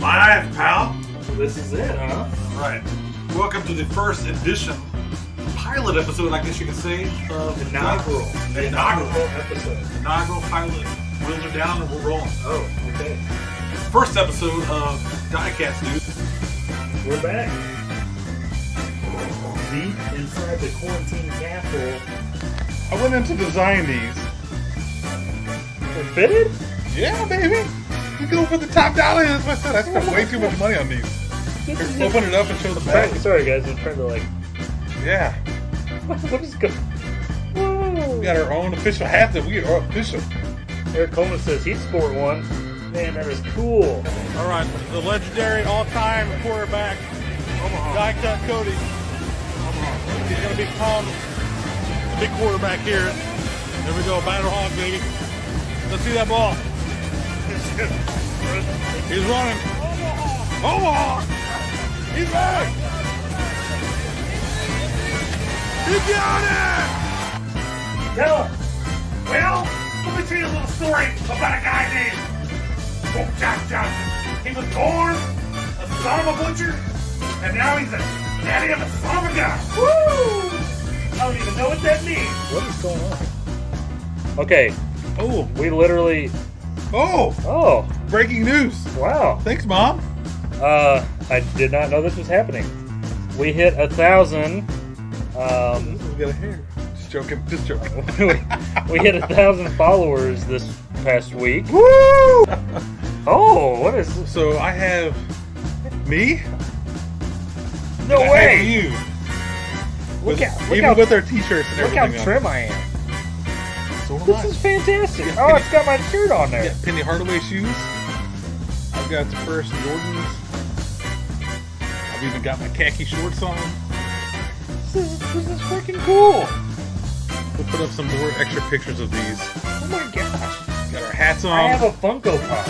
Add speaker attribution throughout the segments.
Speaker 1: Live, pal.
Speaker 2: This is it, huh?
Speaker 1: Right. Welcome to the first edition, pilot episode, I guess you could say, of
Speaker 2: Inaugural
Speaker 1: episode. Inaugural pilot. Wheels are down and we're rolling.
Speaker 2: Oh, okay.
Speaker 1: First episode of Diecast News.
Speaker 2: We're back. Deep inside the quarantine castle.
Speaker 3: I went in to design these.
Speaker 2: They're fitted?
Speaker 3: Yeah, baby. You go for the top dollar. That's what I said. I spent way too much money on these. Here, open it up and show the back.
Speaker 2: Sorry, guys. I'm trying to
Speaker 3: Yeah.
Speaker 2: What is going? Whoa.
Speaker 3: We got our own official hat that we are official.
Speaker 2: Eric Coleman says he'd sport one. Man, that is cool.
Speaker 4: All right, the legendary all-time quarterback, Die Cut Cody. He's going to become the big quarterback here. There we go, Battle Hog, baby. Let's see that ball. He's running. Omaha! He's back! He got it!
Speaker 1: Yeah. Well, let me tell you a little story about a guy named Josh Johnson. He was born a son of a butcher, and now he's a daddy of a son of a gun. Woo! I don't even know what that means.
Speaker 2: What is going on? Okay,
Speaker 3: Oh.
Speaker 2: we literally.
Speaker 3: Oh.
Speaker 2: Oh,
Speaker 3: Breaking news.
Speaker 2: wow.
Speaker 3: Thanks, Mom.
Speaker 2: I did not know this was happening. We hit 1,000.
Speaker 3: We got a hair. Just joking. Just joking.
Speaker 2: We hit 1,000 followers this past week.
Speaker 3: Woo!
Speaker 2: Oh, what is this?
Speaker 3: So I have me.
Speaker 2: No
Speaker 3: and I
Speaker 2: way!
Speaker 3: have you.
Speaker 2: Look
Speaker 3: Even
Speaker 2: how
Speaker 3: with our t-shirts and
Speaker 2: look how
Speaker 3: everything.
Speaker 2: trim I am.
Speaker 3: So am
Speaker 2: This
Speaker 3: I.
Speaker 2: is fantastic.
Speaker 3: Yeah,
Speaker 2: Oh, it's got my shirt on there.
Speaker 3: Yeah, Penny Hardaway shoes. I've got the first Jordans. I've even got my khaki shorts on.
Speaker 2: This is freaking cool.
Speaker 3: We'll put up some more extra pictures of these.
Speaker 2: Oh my gosh.
Speaker 3: Got our hats on.
Speaker 2: I have a Funko Pop.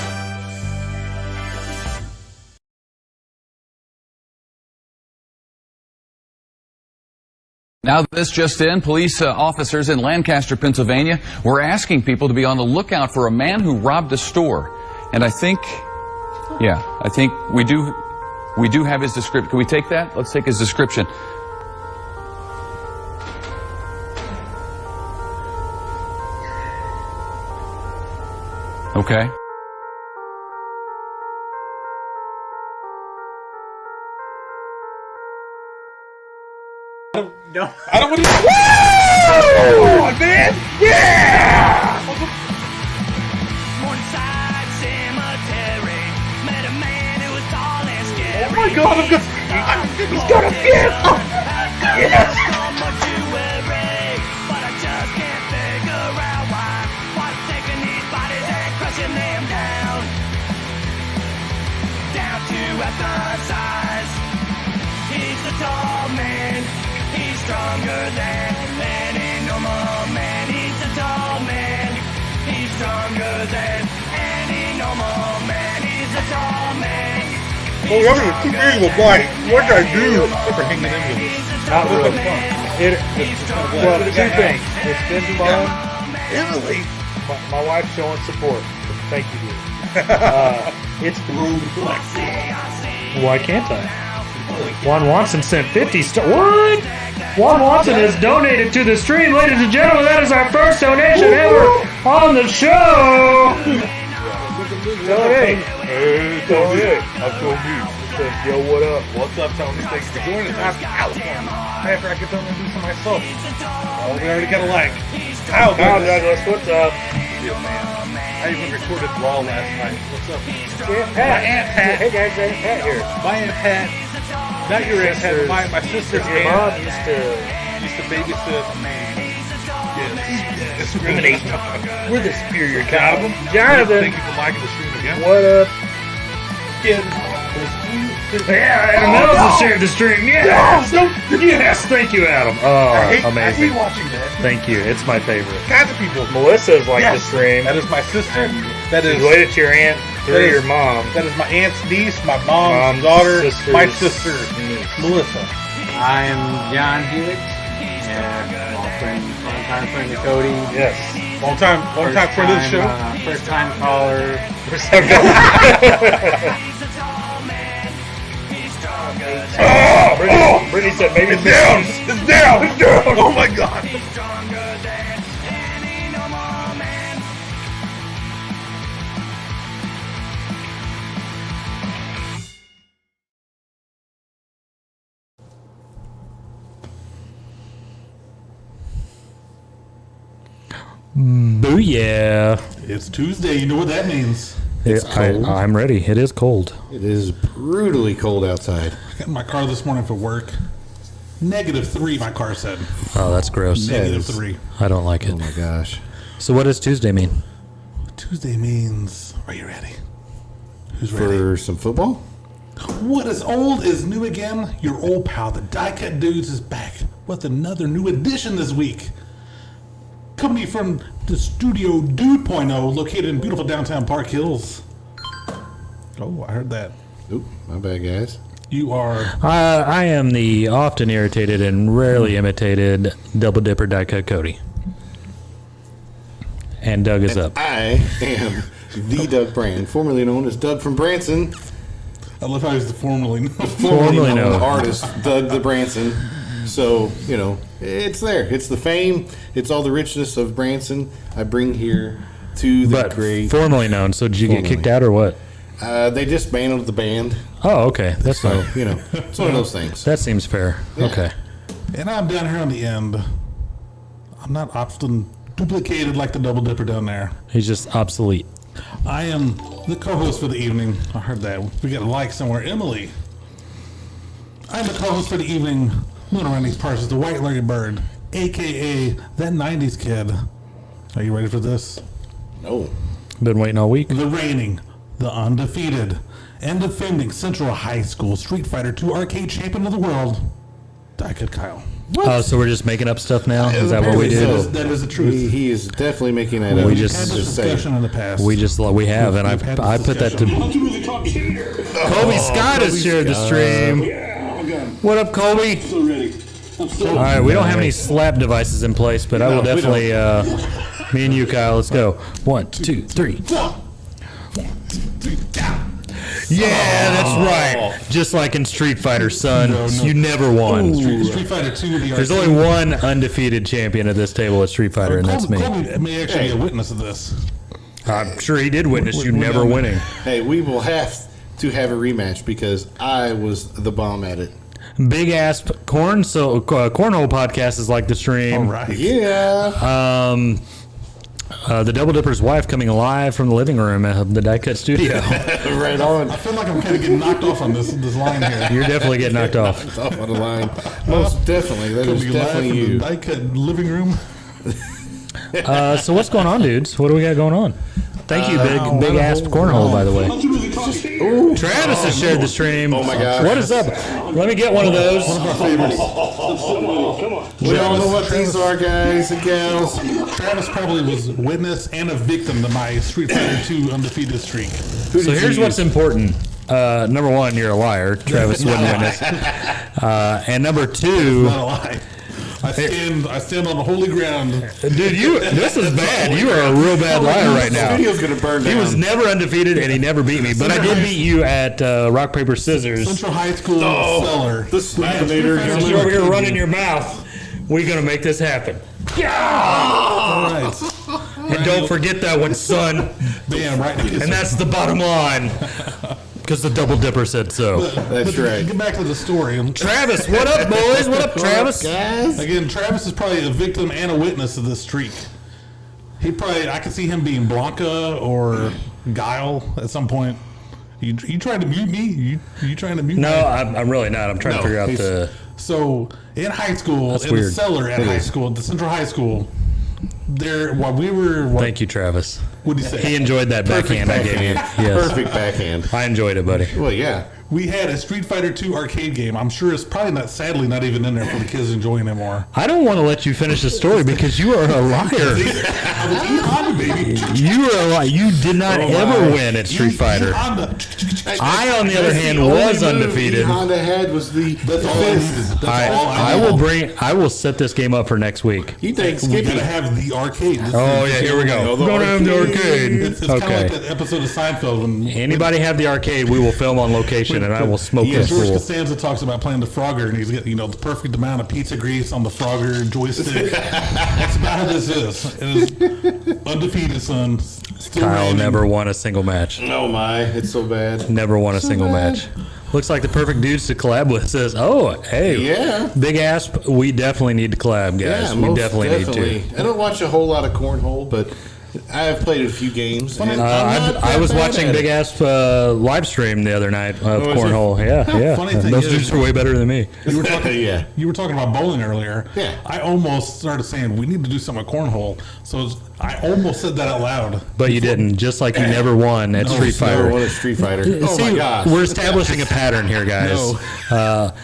Speaker 5: Now, this just in, police officers in Lancaster, Pennsylvania, were asking people to be on the lookout for a man who robbed a store. And I think we do have his description. Can we take that? Let's take his description. Okay.
Speaker 1: No.
Speaker 3: I don't want to. Woo! Man! Yeah!
Speaker 6: Morningside cemetery, met a man who was tall and scary.
Speaker 3: Oh my God! He's got a gift!
Speaker 6: Yes! So much to worry, but I just can't figure out why's taking these bodies and crushing them down to Afton size. He's the tall man. He's stronger than any normal man. He's a tall man. He's stronger than any normal man. He's a tall man.
Speaker 3: Oh, I'm gonna keep eating the bite. What did I do? For hanging in with it.
Speaker 2: Not really fun. Well, two things. It's been fun.
Speaker 3: Italy.
Speaker 2: My wife's showing support. Thank you, dear. It's why can't I? Juan Watson sent 50 What? Juan Watson has donated to the stream. Ladies and gentlemen, that is our first donation ever on the show. Tony.
Speaker 3: Hey, Tony. I'm Tony.
Speaker 2: Yo, what up?
Speaker 3: What's up, Tony? Thanks for joining us. Out of California. After I get done and do some myself. Oh, we already got a like. Kyle
Speaker 2: Kyle
Speaker 3: Douglas.
Speaker 2: Douglas, what's up?
Speaker 3: Yeah, man. I even recorded Raw last night. What's up?
Speaker 2: Aunt Pat.
Speaker 3: My Aunt Pat.
Speaker 2: Hey guys, Aunt Pat here.
Speaker 3: My Aunt Pat. Not your Aunt Pat, but my sister's
Speaker 2: Your mom
Speaker 3: aunt.
Speaker 2: used
Speaker 3: Used to babysit me. Yes.
Speaker 2: discriminate. We're the superior
Speaker 3: Jonathan.
Speaker 2: Jonathan.
Speaker 3: Thank you for liking the stream again.
Speaker 2: What up?
Speaker 3: Kid.
Speaker 2: Yeah, Adam Mills has shared the stream. Yes! Yes, thank you, Adam.
Speaker 3: I
Speaker 2: Oh, amazing.
Speaker 3: hate watching that.
Speaker 2: Thank you. It's my favorite.
Speaker 3: Kinds of people.
Speaker 2: Melissa's like the
Speaker 3: Yes.
Speaker 2: stream.
Speaker 3: That is my sister. That is
Speaker 2: Related to your aunt through
Speaker 3: That is-
Speaker 2: your mom.
Speaker 3: that is my aunt's niece, my mom's
Speaker 2: Mom's
Speaker 3: daughter,
Speaker 2: sister's
Speaker 3: my sister,
Speaker 2: niece.
Speaker 3: Melissa.
Speaker 7: I'm John Hewitt, and long-time friend of Cody.
Speaker 2: Yes.
Speaker 3: Long time friend of the show.
Speaker 7: First time caller.
Speaker 2: Brittany said maybe
Speaker 1: It's down! It's down! It's down! Oh my god!
Speaker 6: He's stronger than any normal man.
Speaker 2: Booyah.
Speaker 4: It's Tuesday. You know what that means.
Speaker 2: I'm ready. It is cold.
Speaker 8: It is brutally cold outside.
Speaker 4: I got in my car this morning for work. -3, my car said.
Speaker 2: Oh, that's gross.
Speaker 4: -3.
Speaker 2: I don't like it.
Speaker 8: Oh my gosh.
Speaker 2: So what does Tuesday mean?
Speaker 4: Tuesday means, are you ready? Who's ready?
Speaker 8: For some football?
Speaker 4: What is old is new again. Your old pal, the Die Cut Dudes, is back with another new edition this week. Coming from the Studio Dude.0, located in beautiful downtown Park Hills. Oh, I heard that.
Speaker 8: Oop, my bad, guys.
Speaker 4: You are
Speaker 2: I am the often irritated and rarely imitated Double Dipper Die Cut Cody. And Doug is up.
Speaker 8: I am the Doug Brand, formerly known as Doug from Branson.
Speaker 4: I love how he's the formerly known.
Speaker 2: Formerly known.
Speaker 8: artist, Doug the Branson. So, you know, it's there. It's the fame. It's all the richness of Branson I bring here to the
Speaker 2: But
Speaker 8: great.
Speaker 2: formerly known. So did you get
Speaker 8: Formerly.
Speaker 2: kicked out or what?
Speaker 8: They disbanded the band.
Speaker 2: Oh, okay. That's
Speaker 8: So,
Speaker 2: fine.
Speaker 8: you know, it's one of those things.
Speaker 2: That seems fair. Okay.
Speaker 4: And I'm down here on the end. I'm not often duplicated like the Double Dipper down there.
Speaker 2: He's just obsolete.
Speaker 4: I am the co-host for the evening. I heard that. We got a like somewhere. Emily. I'm the co-host for the evening. Moving around these parts is the White Larry Bird, a.k.a. that 90s kid. Are you ready for this?
Speaker 8: No.
Speaker 2: Been waiting all week.
Speaker 4: The reigning, the undefeated, and defending Central High School Street Fighter 2 arcade champion of the world, Die Cut Kyle.
Speaker 2: Oh, so we're just making up stuff now? Is that what we
Speaker 8: Apparently
Speaker 2: do?
Speaker 8: so.
Speaker 4: That is the truth.
Speaker 8: He is definitely making that up.
Speaker 2: We
Speaker 4: We've
Speaker 2: just-
Speaker 4: had this
Speaker 8: say it.
Speaker 4: discussion in the past.
Speaker 2: We have, and
Speaker 4: We've had
Speaker 2: I
Speaker 4: this
Speaker 2: put that to.
Speaker 4: discussion.
Speaker 2: Colby Scott has shared the stream. What up, Colby? All right, we don't have any slap devices in place, but I will
Speaker 8: No, we
Speaker 2: definitely. Me and you, Kyle. Let's go. 1, 2, 3. Yeah, that's right. Just like in Street Fighter, son.
Speaker 4: No.
Speaker 2: You never won.
Speaker 4: Street Fighter 2, the
Speaker 2: There's only one undefeated champion at this table at Street Fighter, and that's me.
Speaker 4: Colby may actually be a witness of this.
Speaker 2: I'm sure he did witness you
Speaker 4: we
Speaker 2: never
Speaker 4: don't know.
Speaker 2: winning.
Speaker 8: Hey, we will have to have a rematch because I was the bomb at it.
Speaker 2: Big ass cornhole podcast is like the stream.
Speaker 4: All right.
Speaker 8: Yeah.
Speaker 2: The Double Dipper's wife coming live from the living room of the Die Cut studio.
Speaker 8: Right on.
Speaker 4: I feel like I'm kind of getting knocked off on this line here.
Speaker 2: You're definitely getting knocked off.
Speaker 8: Off on the line. Most definitely. That is
Speaker 4: Colby live
Speaker 8: definitely
Speaker 4: from
Speaker 8: you.
Speaker 4: the Die Cut living room.
Speaker 2: So what's going on, dudes? What do we got going on? Thank you, big ass cornhole, by the way. Travis has shared the stream.
Speaker 8: Oh my gosh.
Speaker 2: What is up? Let me get one of those.
Speaker 8: We all know what these are, guys and gals.
Speaker 4: Travis probably was witness and a victim to my Street Fighter 2 undefeated streak.
Speaker 2: So here's what's important. Number one, you're a liar. Travis wouldn't witness. And number two,
Speaker 4: Not a lie. I stand on the holy ground.
Speaker 2: dude, this is bad. You are a real bad liar right
Speaker 8: This
Speaker 2: now.
Speaker 8: video's gonna burn
Speaker 2: He
Speaker 8: down.
Speaker 2: was never undefeated, and he never beat me. But I did beat you at rock, paper, scissors.
Speaker 4: Central High School cellar.
Speaker 8: the Slapinator.
Speaker 2: Since you're over here running your mouth, we're going to make this happen.
Speaker 4: All right.
Speaker 2: And don't forget that one, son.
Speaker 4: Bam, right.
Speaker 2: And that's the bottom line. Because the Double Dipper said so.
Speaker 8: That's right.
Speaker 4: Get back to the story.
Speaker 2: Travis, what up, boys? What up, Travis?
Speaker 8: Guys.
Speaker 4: Again, Travis is probably a victim and a witness of this streak. I could see him being Blanca or Guile at some point. You trying to mute me? You trying to mute
Speaker 2: No,
Speaker 4: me?
Speaker 2: I'm really not. I'm trying to figure out the.
Speaker 4: So in high school,
Speaker 2: That's
Speaker 4: in the
Speaker 2: weird.
Speaker 4: cellar at high school, the Central High School, while we were,
Speaker 2: Thank you, Travis.
Speaker 4: what do you say?
Speaker 2: He enjoyed that backhand I gave you. Yes.
Speaker 8: Perfect backhand.
Speaker 2: I enjoyed it, buddy.
Speaker 8: Well, yeah.
Speaker 4: We had a Street Fighter 2 arcade game. I'm sure it's probably not, sadly, not even in there for the kids enjoying anymore.
Speaker 2: I don't want to let you finish the story because you are a liar.
Speaker 4: I was in Honda, baby.
Speaker 2: You are a liar. You did not ever win at Street Fighter.
Speaker 4: Honda.
Speaker 2: I, on the other hand,
Speaker 8: The only
Speaker 2: was
Speaker 8: move
Speaker 2: undefeated.
Speaker 8: Honda had was the
Speaker 4: That's all I needed. That's all
Speaker 2: I will set this game up for next week.
Speaker 8: You think
Speaker 4: We
Speaker 8: Skippy?
Speaker 4: gotta have the arcade.
Speaker 2: Oh yeah, here we go.
Speaker 8: the
Speaker 2: We're gonna have the arcade.
Speaker 4: It's kind of
Speaker 2: Okay.
Speaker 4: like that episode of Seinfeld when
Speaker 2: Anybody have the arcade? We will film on location and I will smoke
Speaker 8: Yes.
Speaker 2: this
Speaker 4: George
Speaker 2: fool.
Speaker 4: Costanza talks about playing the Frogger, and he's got the perfect amount of pizza grease on the Frogger joystick. That's about how this is. It is undefeated, son. Still
Speaker 2: Kyle
Speaker 4: reigning.
Speaker 2: never won a single match.
Speaker 8: Oh my, it's so bad.
Speaker 2: Never won a single match. Looks like the perfect dudes to collab with. Says, oh, hey,
Speaker 8: Yeah.
Speaker 2: Big Asp, we definitely need to collab, guys.
Speaker 8: Yeah,
Speaker 2: we
Speaker 8: most
Speaker 2: definitely need to.
Speaker 8: I don't watch a whole lot of cornhole, but I have played a few games. And I'm not
Speaker 2: I
Speaker 8: that
Speaker 2: was
Speaker 8: bad
Speaker 2: watching
Speaker 8: at
Speaker 2: Big
Speaker 8: it.
Speaker 2: Asp live stream the other night of
Speaker 8: Oh, is it?
Speaker 2: cornhole. Yeah.
Speaker 4: Funny thing
Speaker 2: Those
Speaker 4: is-
Speaker 2: dudes are way better than me.
Speaker 4: You were talking,
Speaker 8: Yeah.
Speaker 4: You were talking about bowling earlier.
Speaker 8: Yeah.
Speaker 4: I almost started saying we need to do something with cornhole. So I almost said that out loud.
Speaker 2: But you didn't, just like you never won at Street
Speaker 8: Never
Speaker 2: Fighter.
Speaker 8: won a Street Fighter. Oh
Speaker 2: See,
Speaker 8: my gosh.
Speaker 2: we're establishing a pattern here, guys.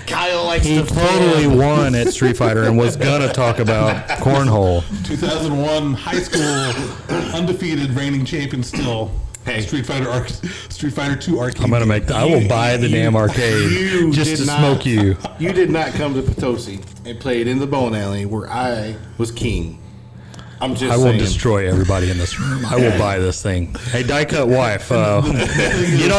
Speaker 8: Kyle likes
Speaker 2: He
Speaker 8: to
Speaker 2: totally
Speaker 8: fan.
Speaker 2: won at Street Fighter and was gonna talk about cornhole.
Speaker 4: 2001 high school undefeated reigning champion still.
Speaker 8: Hey.
Speaker 4: Street Fighter 2 arcade.
Speaker 2: I'm gonna make. I will buy the damn
Speaker 8: You
Speaker 2: arcade just
Speaker 8: did
Speaker 2: to
Speaker 8: not-
Speaker 2: smoke you.
Speaker 8: You did not come to Potosi and played in the bowling alley where I was king. I'm just
Speaker 2: I will
Speaker 8: saying.
Speaker 2: destroy everybody in this room. I will buy this thing. Hey, die cut wife, get on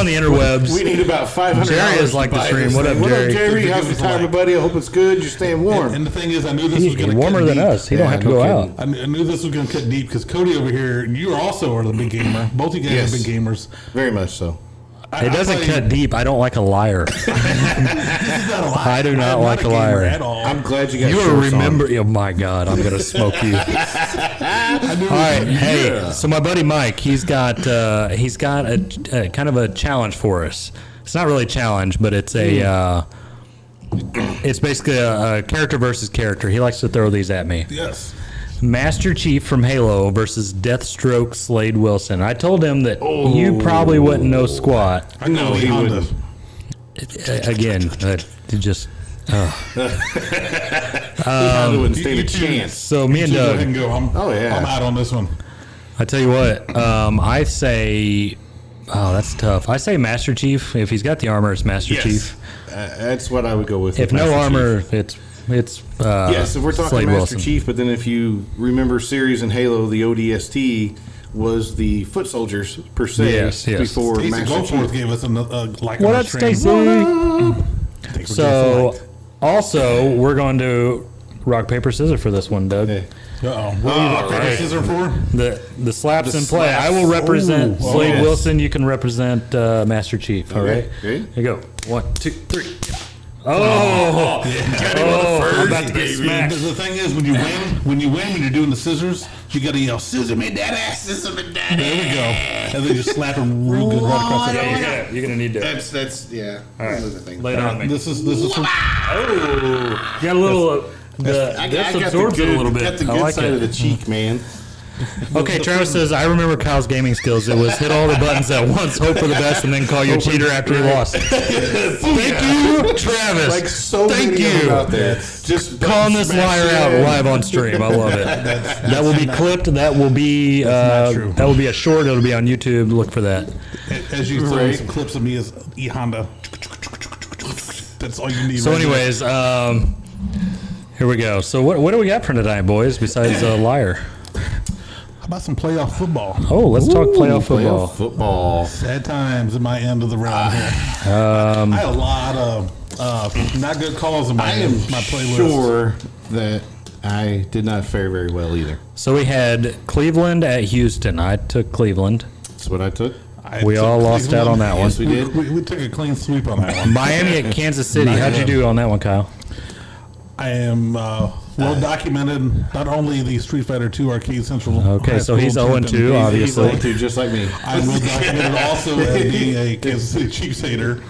Speaker 2: the interwebs.
Speaker 8: We need about $500.
Speaker 2: Jerry is
Speaker 8: to
Speaker 2: like the
Speaker 8: buy
Speaker 2: stream.
Speaker 8: this
Speaker 2: What up,
Speaker 8: thing.
Speaker 2: Jerry?
Speaker 8: Jerry? How's the time, buddy? I hope it's good. You're staying warm.
Speaker 4: And the thing is, I knew this was going to
Speaker 2: Warmer than us. He don't
Speaker 8: Yeah,
Speaker 2: have to
Speaker 8: no
Speaker 2: go
Speaker 8: kidding.
Speaker 2: out.
Speaker 4: I knew this was going to cut deep because Cody over here, you also are the big gamer. Both of you guys
Speaker 8: Yes.
Speaker 4: are big gamers.
Speaker 8: Very much so.
Speaker 2: It doesn't cut deep. I don't like a liar. I do not like a liar.
Speaker 4: at all.
Speaker 8: I'm glad you got
Speaker 2: You are
Speaker 8: shorts on.
Speaker 2: remember? Oh my God, I'm gonna smoke you. All right, hey. So my buddy Mike, he's got a kind of a challenge for us. It's not really a challenge, but it's a it's basically a character versus character. He likes to throw these at me.
Speaker 4: Yes.
Speaker 2: Master Chief from Halo versus Deathstroke Slade Wilson. I told him that you probably wouldn't know squat.
Speaker 4: I know
Speaker 8: he
Speaker 4: Honda.
Speaker 8: wouldn't.
Speaker 2: Again, just
Speaker 8: Honda wouldn't stand a chance.
Speaker 2: so me and
Speaker 4: Go ahead
Speaker 2: Doug.
Speaker 4: and go.
Speaker 8: Oh, yeah.
Speaker 4: I'm out on this one.
Speaker 2: I tell you what, I say, oh, that's tough. I say Master Chief. If he's got the armor, it's Master
Speaker 8: Yes.
Speaker 2: Chief.
Speaker 8: That's what I would go with.
Speaker 2: If
Speaker 8: with
Speaker 2: no
Speaker 8: Master
Speaker 2: armor,
Speaker 8: Chief.
Speaker 2: it's
Speaker 8: Yes, if we're talking
Speaker 2: Slade
Speaker 8: Master
Speaker 2: Wilson.
Speaker 8: Chief, but then if you remember series in Halo, the ODST was the foot soldiers per se
Speaker 2: Yes, yes.
Speaker 8: before
Speaker 4: Stacy
Speaker 8: Master
Speaker 4: Goforth
Speaker 8: Chief.
Speaker 4: gave us like
Speaker 2: What
Speaker 4: on
Speaker 2: up,
Speaker 4: the stream.
Speaker 2: Stacy? So, also, we're going to rock paper scissors for this one, Doug.
Speaker 8: Hey.
Speaker 4: Uh-oh. What are you rock, paper, scissors for?
Speaker 2: The slaps
Speaker 8: The
Speaker 2: in play.
Speaker 8: slaps.
Speaker 2: I will represent
Speaker 8: Ooh,
Speaker 2: Slade
Speaker 8: yes.
Speaker 2: Wilson. You can represent Master Chief. All right.
Speaker 8: Okay.
Speaker 2: Here you go. 1, 2, 3. Oh, I'm about to get smacked.
Speaker 4: The thing is, when you win, when you're doing the scissors, you got to yell, "Scissor me, daddy! Scissor me, daddy!" There we go. And then just slap him real good right across the face.
Speaker 2: You're gonna need to.
Speaker 8: That's yeah. All right.
Speaker 2: Lay it on me.
Speaker 4: This is from,
Speaker 2: You got a little. This absorbs it a little bit.
Speaker 8: Got the
Speaker 2: I
Speaker 8: good
Speaker 2: like
Speaker 8: side of
Speaker 2: it.
Speaker 8: the cheek, man.
Speaker 2: Okay, Travis says, I remember Kyle's gaming skills. It was hit all the buttons at once, hope for the best, and then call you a cheater after you lost. Thank you, Travis.
Speaker 8: Like so
Speaker 2: Thank
Speaker 8: many of them
Speaker 2: you.
Speaker 8: out there. Just
Speaker 2: Calling this liar out live on stream. I love it. That will be clipped. That will be
Speaker 4: not true.
Speaker 2: that will be a short. It'll be on YouTube. Look for that.
Speaker 4: as you saw
Speaker 8: Right.
Speaker 4: some clips of me as E Honda. That's all you need.
Speaker 2: So,
Speaker 4: right there.
Speaker 2: anyways, here we go. So, what do we got for tonight, boys? Besides liar.
Speaker 4: How about some playoff football?
Speaker 2: Oh, let's talk playoff football.
Speaker 8: Football.
Speaker 4: Sad times in my end of the round here. I had a lot of not good calls in my
Speaker 8: I am
Speaker 4: my playlist.
Speaker 8: sure that I did not fare very well either.
Speaker 2: So we had Cleveland at Houston. I took Cleveland.
Speaker 8: That's what I took.
Speaker 4: We
Speaker 2: all lost out on that one.
Speaker 8: Yes, we did.
Speaker 4: We took a clean sweep on that one.
Speaker 2: Miami at Kansas City. How'd you do on that one, Kyle?
Speaker 4: I am well documented. Not only the Street Fighter 2 Arcade Central.
Speaker 2: Okay,
Speaker 4: High
Speaker 2: so he's
Speaker 4: School
Speaker 2: 0-2,
Speaker 4: champion.
Speaker 2: obviously.
Speaker 8: He's too, just like me.
Speaker 4: I'm well documented also as being a Kansas City Chiefs hater.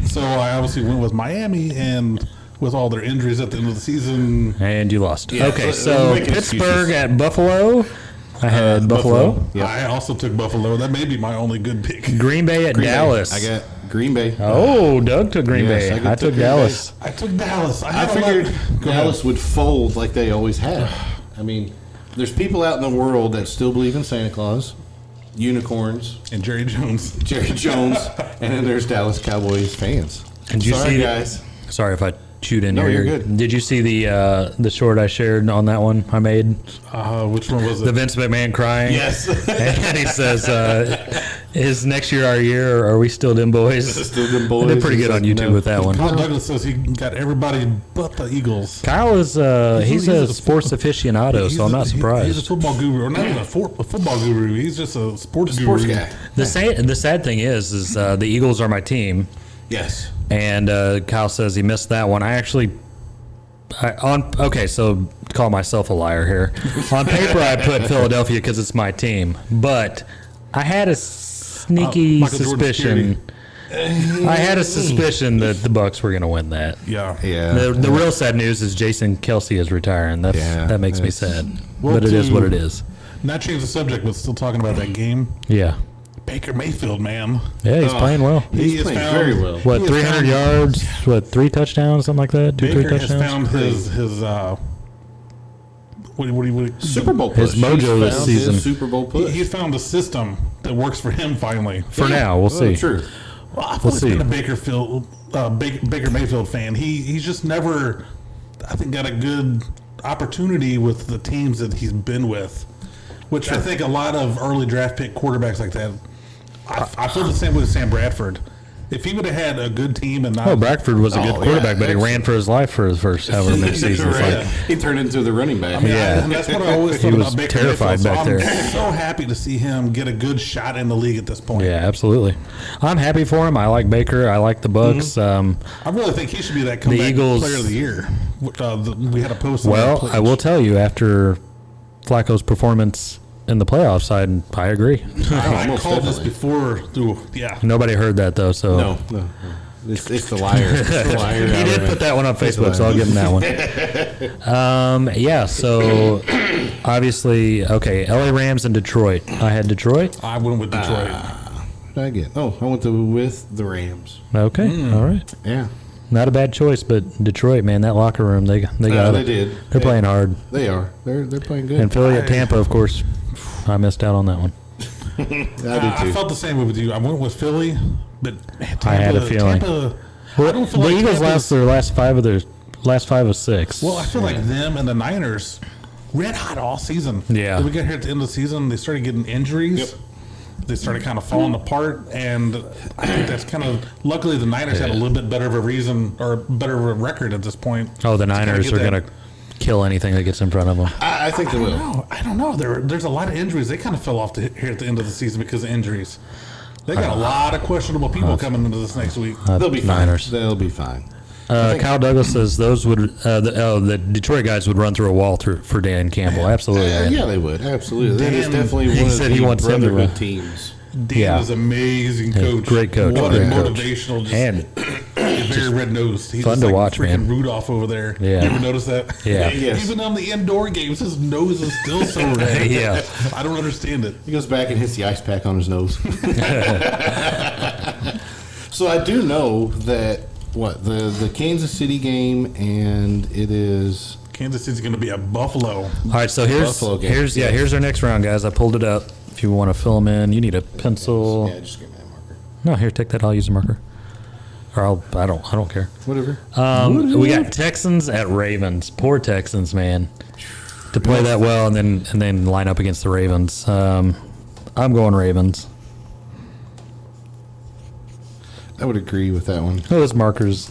Speaker 4: So I obviously went with Miami, and with all their injuries at the end of the season,
Speaker 2: And you lost.
Speaker 8: Yeah,
Speaker 2: Okay,
Speaker 8: so-
Speaker 2: so
Speaker 8: make
Speaker 2: Pittsburgh
Speaker 8: excuses.
Speaker 2: at Buffalo. I had Buffalo.
Speaker 8: Yep.
Speaker 4: I also took Buffalo. That may be my only good pick.
Speaker 2: Green Bay at
Speaker 8: Green Bay.
Speaker 2: Dallas.
Speaker 8: I got Green Bay.
Speaker 2: Oh, Doug took Green
Speaker 8: Yes,
Speaker 2: Bay.
Speaker 8: I
Speaker 2: I
Speaker 8: took
Speaker 2: took
Speaker 8: Green
Speaker 2: Dallas.
Speaker 4: I took Dallas.
Speaker 8: I
Speaker 4: had a
Speaker 8: figured
Speaker 4: lot- Go ahead.
Speaker 8: Dallas would fold like they always have. I mean, there's people out in the world that still believe in Santa Claus, unicorns,
Speaker 4: And Jerry Jones.
Speaker 8: Jerry Jones, and then there's Dallas Cowboys fans.
Speaker 2: Did you
Speaker 8: Sorry,
Speaker 2: see
Speaker 8: guys.
Speaker 2: Sorry if I chewed in
Speaker 8: No,
Speaker 2: your
Speaker 8: you're
Speaker 2: ear.
Speaker 8: good.
Speaker 2: Did you see the short I shared on that one I made?
Speaker 4: Which one was it?
Speaker 2: The Vince McMahon crying.
Speaker 8: Yes.
Speaker 2: And he says, Is next year our year, or are we still them boys?
Speaker 8: Still them boys.
Speaker 2: I did pretty good on YouTube with that one.
Speaker 4: Kyle Douglas says he got everybody but the Eagles.
Speaker 2: Kyle is he's a sports aficionado, so I'm not surprised.
Speaker 4: He's a football guru, or not even a football guru. He's just a sports
Speaker 8: guy.
Speaker 2: The sad thing is the Eagles are my team,
Speaker 8: Yes.
Speaker 2: and Kyle says he missed that one. So call myself a liar here. On paper, I put Philadelphia because it's my team, but I had a sneaky
Speaker 4: Michael Jordan
Speaker 2: suspicion. I had a suspicion that the Bucks were going to win that.
Speaker 4: Yeah.
Speaker 8: Yeah.
Speaker 2: The real sad news is Jason Kelsey is retiring. That makes me sad.
Speaker 4: Well,
Speaker 2: but it is what it is.
Speaker 4: Not change the subject, but still talking about that game.
Speaker 2: Yeah.
Speaker 4: Baker Mayfield, man.
Speaker 2: Yeah, he's playing well.
Speaker 8: He's playing very well.
Speaker 2: What, 300 yards? What, 3 touchdowns? Something like that? 3
Speaker 4: Baker
Speaker 2: touchdowns?
Speaker 4: has found his what
Speaker 8: Super Bowl push.
Speaker 2: His mojo
Speaker 8: He's
Speaker 2: this
Speaker 8: found
Speaker 2: season.
Speaker 8: his Super Bowl push.
Speaker 4: He's found a system that works for him finally.
Speaker 2: For now, we'll see.
Speaker 8: True.
Speaker 4: Well, I've
Speaker 2: We'll
Speaker 4: always
Speaker 2: see.
Speaker 4: been a Baker Mayfield fan. He's just never, I think, got a good opportunity with the teams that he's been with, which I think a lot of early draft pick quarterbacks like that. I feel the same way with Sam Bradford. If he would have had a good team and not,
Speaker 2: Oh, Bradford was a good
Speaker 8: Oh,
Speaker 2: quarterback,
Speaker 8: yeah,
Speaker 2: but he ran for his life for his first however many seasons.
Speaker 8: Right.
Speaker 2: Like,
Speaker 8: He turned into the running back.
Speaker 4: I mean,
Speaker 2: Yeah.
Speaker 4: and that's what I always
Speaker 2: He
Speaker 4: thought
Speaker 2: was
Speaker 4: about Baker
Speaker 2: terrified
Speaker 4: Mayfield.
Speaker 2: back
Speaker 4: So
Speaker 2: there.
Speaker 4: I'm so happy to see him get a good shot in the league at this point.
Speaker 2: yeah, absolutely. I'm happy for him. I like Baker. I like the Bucks.
Speaker 4: I really think he should be that comeback
Speaker 2: Eagles-
Speaker 4: player of the year. We had a post. on
Speaker 2: Well,
Speaker 4: that
Speaker 2: I will tell you, after Flacco's performance in the playoffs, I agree.
Speaker 4: I
Speaker 8: Almost
Speaker 4: called this
Speaker 8: definitely.
Speaker 4: before. Yeah.
Speaker 2: Nobody heard that though, so
Speaker 8: No. It's the liar. It's the liar.
Speaker 2: he did put that one on Facebook, so I'll give him that one. Yeah, so obviously, okay, LA Rams and Detroit. I had Detroit.
Speaker 4: I went with Detroit.
Speaker 8: What did I get? Oh, I went with the Rams.
Speaker 2: Okay, all right.
Speaker 8: Yeah.
Speaker 2: Not a bad choice, but Detroit, man, that locker room, they got
Speaker 8: They
Speaker 2: it.
Speaker 8: did.
Speaker 2: They're playing hard.
Speaker 8: They are. They're playing good.
Speaker 2: And Philly at Tampa, of course, I missed out on that one.
Speaker 8: I did
Speaker 4: I
Speaker 8: too.
Speaker 4: felt the same way with you. I went with Philly, but man, Tampa,
Speaker 2: I had a feeling.
Speaker 4: Tampa,
Speaker 2: Well,
Speaker 4: I don't feel
Speaker 2: the
Speaker 4: like
Speaker 2: Eagles
Speaker 4: Tampa's-
Speaker 2: lost their last five of six.
Speaker 4: Well, I feel like them and the Niners red hot all season.
Speaker 2: Yeah.
Speaker 4: Then we got here at the end of the season, they started getting injuries.
Speaker 8: Yep.
Speaker 4: They started kind of falling apart, and I think that's kind of. Luckily, the Niners had a little bit better of a reason or better of a record at this point.
Speaker 2: Oh, the
Speaker 4: to kinda
Speaker 2: Niners
Speaker 4: get
Speaker 2: are
Speaker 4: that-
Speaker 2: going to kill anything that gets in front of them.
Speaker 8: I think they will.
Speaker 4: No, I don't know. There's a lot of injuries. They kind of fell off here at the end of the season because of injuries. They got a lot of questionable people coming into this next week.
Speaker 8: They'll be fine.
Speaker 2: Niners.
Speaker 8: They'll be fine.
Speaker 2: Kyle Douglas says those would the Detroit guys would run through a wall for Dan Campbell. Absolutely. man.
Speaker 8: Yeah, they would. Absolutely. That is
Speaker 4: Dan-
Speaker 8: definitely
Speaker 2: he
Speaker 8: one
Speaker 2: said
Speaker 8: of
Speaker 2: he
Speaker 8: the
Speaker 2: wants him to
Speaker 8: brotherhood
Speaker 2: run.
Speaker 8: teams.
Speaker 4: Dan
Speaker 2: Yeah.
Speaker 4: is amazing coach.
Speaker 2: Great coach,
Speaker 4: What
Speaker 2: great
Speaker 4: a
Speaker 2: coach.
Speaker 4: motivational. Just
Speaker 2: And
Speaker 4: very red nosed. He's
Speaker 2: fun
Speaker 4: just
Speaker 2: to
Speaker 4: like
Speaker 2: watch,
Speaker 4: freaking
Speaker 2: man.
Speaker 4: Rudolph over there.
Speaker 2: Yeah.
Speaker 4: You ever notice that?
Speaker 2: Yeah.
Speaker 8: Yes.
Speaker 4: Even on the indoor games, his nose is still so red.
Speaker 2: Yeah.
Speaker 4: I don't understand it.
Speaker 8: He goes back and hits the ice pack on his nose. So I do know that the Kansas City game, and it is
Speaker 4: Kansas City's going to be at Buffalo.
Speaker 2: all right, so
Speaker 8: Buffalo game.
Speaker 2: here's our next round, guys. I pulled it up. If you want to fill them in, you need a pencil.
Speaker 8: yeah. Just give me that marker.
Speaker 2: No, here, take that. I'll use a marker. Or I don't care.
Speaker 8: Whatever.
Speaker 2: We got Texans at Ravens. Poor Texans, man. To play that well and then line up against the Ravens. I'm going Ravens.
Speaker 8: I would agree with that one.
Speaker 2: Oh, those markers.